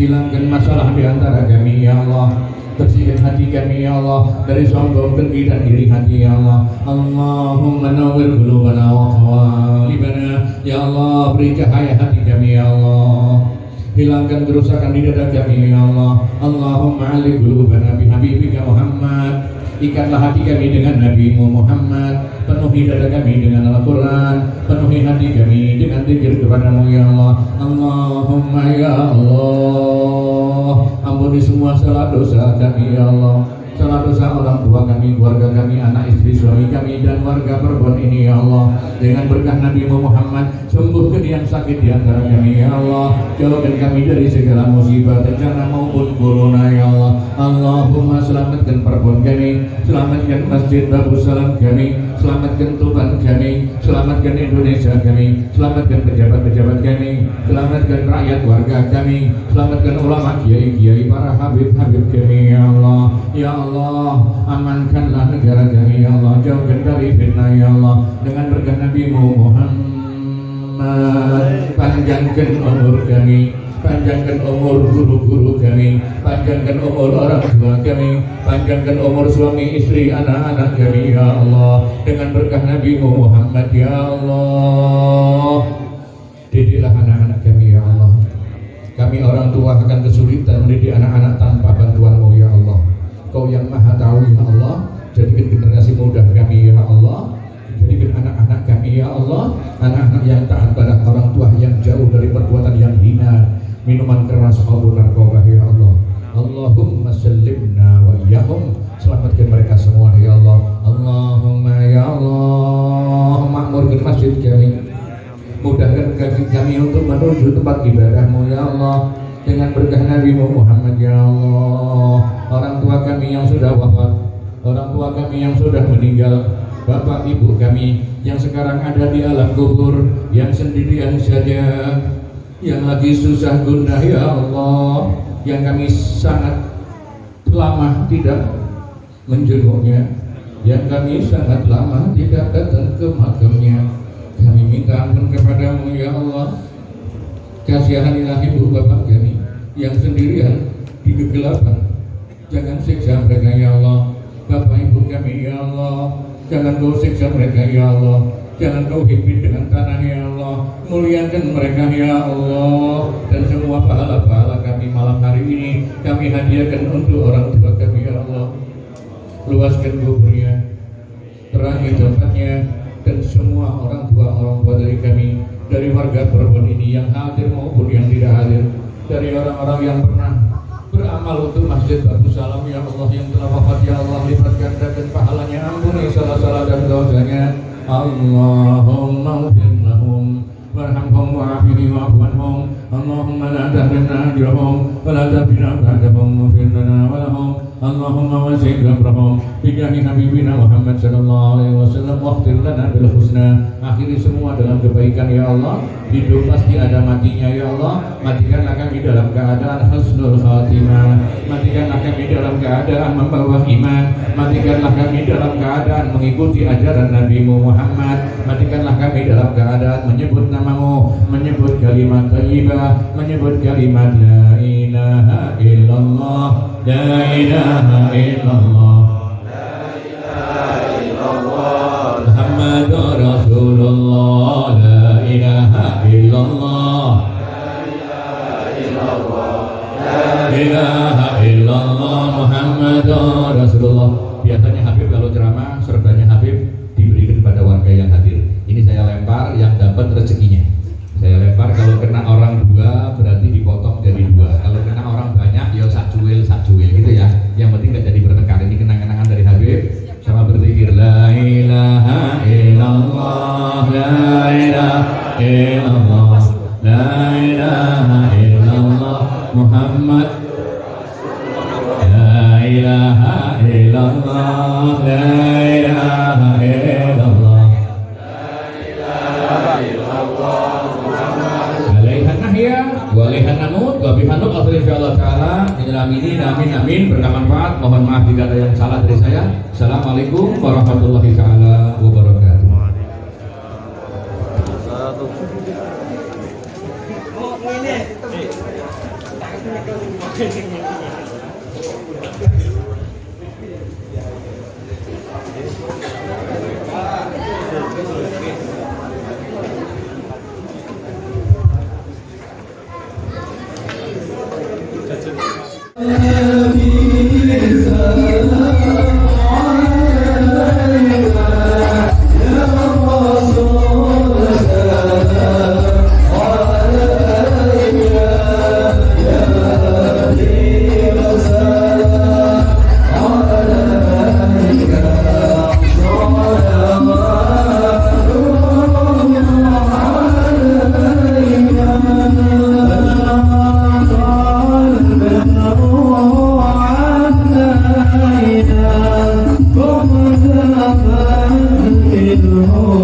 Hilangkan masalah di antara kami ya Allah. Bersihkan hati kami ya Allah dari sombong, dengki dan iri hati ya Allah. Allahumma nawwir qulubana wa qalibana ya Allah, beri cahaya hati kami ya Allah. Hilangkan kerusakan di dada kami ya Allah. Allahumma ali qulubana bi habibika Muhammad. Ikatlah hati kami dengan Nabi-Mu Muhammad. Penuhi dada kami dengan Al-Quran. Penuhi hati kami dengan zikir kepada-Mu ya Allah. Allahumma ya Allah, ampuni semua salah dosa kami ya Allah. Salah dosa orang tua kami, keluarga kami, anak istri, suami kami, dan warga Perbon ini ya Allah. Dengan berkah Nabi Muhammad, sembuhkan yang sakit di antara kami ya Allah. Jauhkan kami dari segala musibah, bencana maupun corona ya Allah. Allahumma selamatkan Perbon kami, selamatkan Masjid Babu Salam kami, selamatkan Tuban kami, selamatkan Indonesia kami, selamatkan pejabat-pejabat kami, selamatkan rakyat warga kami, selamatkan ulama, kiai-kiai, para habib-habib kami ya Allah. Ya Allah, amankanlah negara kami ya Allah, jauhkan dari fitnah ya Allah. Dengan berkah Nabi-Mu Muhammad, panjangkan umur kami, panjangkan umur guru-guru kami, panjangkan umur orang tua kami, panjangkan umur suami istri anak-anak kami ya Allah. Dengan berkah Nabi-Mu Muhammad ya Allah, didiklah anak-anak kami ya Allah. Kami orang tua akan kesulitan mendidik anak-anak tanpa bantuan-Mu ya Allah. Kau yang maha tahu ya Allah. Jadikan generasi muda kami ya Allah. Jadikan anak-anak kami ya Allah, anak-anak yang taat pada orang tua, yang jauh dari perbuatan yang hina, minuman keras maupun narkoba ya Allah. Allahumma sallimna wa iyyahum, selamatkan mereka semua ya Allah. Allahumma ya Allah, makmurkan masjid kami, mudahkan kaki kami untuk menuju tempat ibadah-Mu ya Allah. Dengan berkah Nabi-Mu Muhammad ya Allah. Orang tua kami yang sudah wafat, orang tua kami yang sudah meninggal, Bapak Ibu kami yang sekarang ada di alam kubur, yang sendirian saja, yang lagi susah gundah ya Allah, yang kami sangat lama tidak menjenguknya, yang kami sangat lama tidak datang ke makamnya. Kami minta ampun kepadamu ya Allah. Kasihanilah ibu bapak kami yang sendirian di kegelapan. Jangan siksa mereka ya Allah. Bapak ibu kami ya Allah, jangan kau siksa mereka ya Allah. Jangan kau himpit dengan tanah ya Allah. Muliakan mereka ya Allah. Dan semua pahala-pahala kami malam hari ini kami hadiahkan untuk orang tua kami ya Allah. Luaskan kuburnya, terangi tempatnya, dan semua orang tua dari kami, dari warga Perbon ini yang hadir maupun yang tidak hadir, dari orang-orang yang pernah beramal untuk Masjid Batu Salam ya Allah, yang telah wafat ya Allah, lipat gandakan pahalanya, ampuni salah-salah dan dosanya. Allahumma ighfir lahum warhamhum wa'afihim wa'fu anhum. Allahumma la tahrimna ajrahum wa la tahfina ba'dahum waghfir lana wa lahum. Allahumma wasi' qabrahum bi jahi habibina Muhammad sallallahu alaihi wasallam waghfir lana bil husna. Akhiri semua dalam kebaikan ya Allah. Hidup pasti ada matinya ya Allah. Matikanlah kami dalam keadaan husnul khatimah. Matikanlah kami dalam keadaan membawa iman. Matikanlah kami dalam keadaan mengikuti ajaran Nabi-Mu Muhammad. Matikanlah kami dalam keadaan menyebut namamu, menyebut kalimat thayyibah, menyebut kalimat la ilaha illallah, la ilaha illallah, la ilaha illallah, Muhammadur Rasulullah, la ilaha illallah, la ilaha illallah, Muhammadur Rasulullah. Biasanya Habib kalau ceramah serbannya Habib diberikan kepada warga yang hadir. Ini saya lempar, yang dapat rezekinya. Saya lempar, kalau kena orang dua berarti dipotong jadi dua. Kalau kena orang banyak ya sak cuil gitu ya. Yang penting nggak jadi bertengkar. Ini kenang-kenangan dari Habib sama berzikir la ilaha illallah, la ilaha illallah, la ilaha illallah, Muhammad, la ilaha illallah, la ilaha illallah, walihan namut wa bihanuk insyaallah taala amin amin berkah manfaat. Mohon maaf jika ada yang salah dari saya. Assalamualaikum warahmatullahi taala wabarakatuh. Oh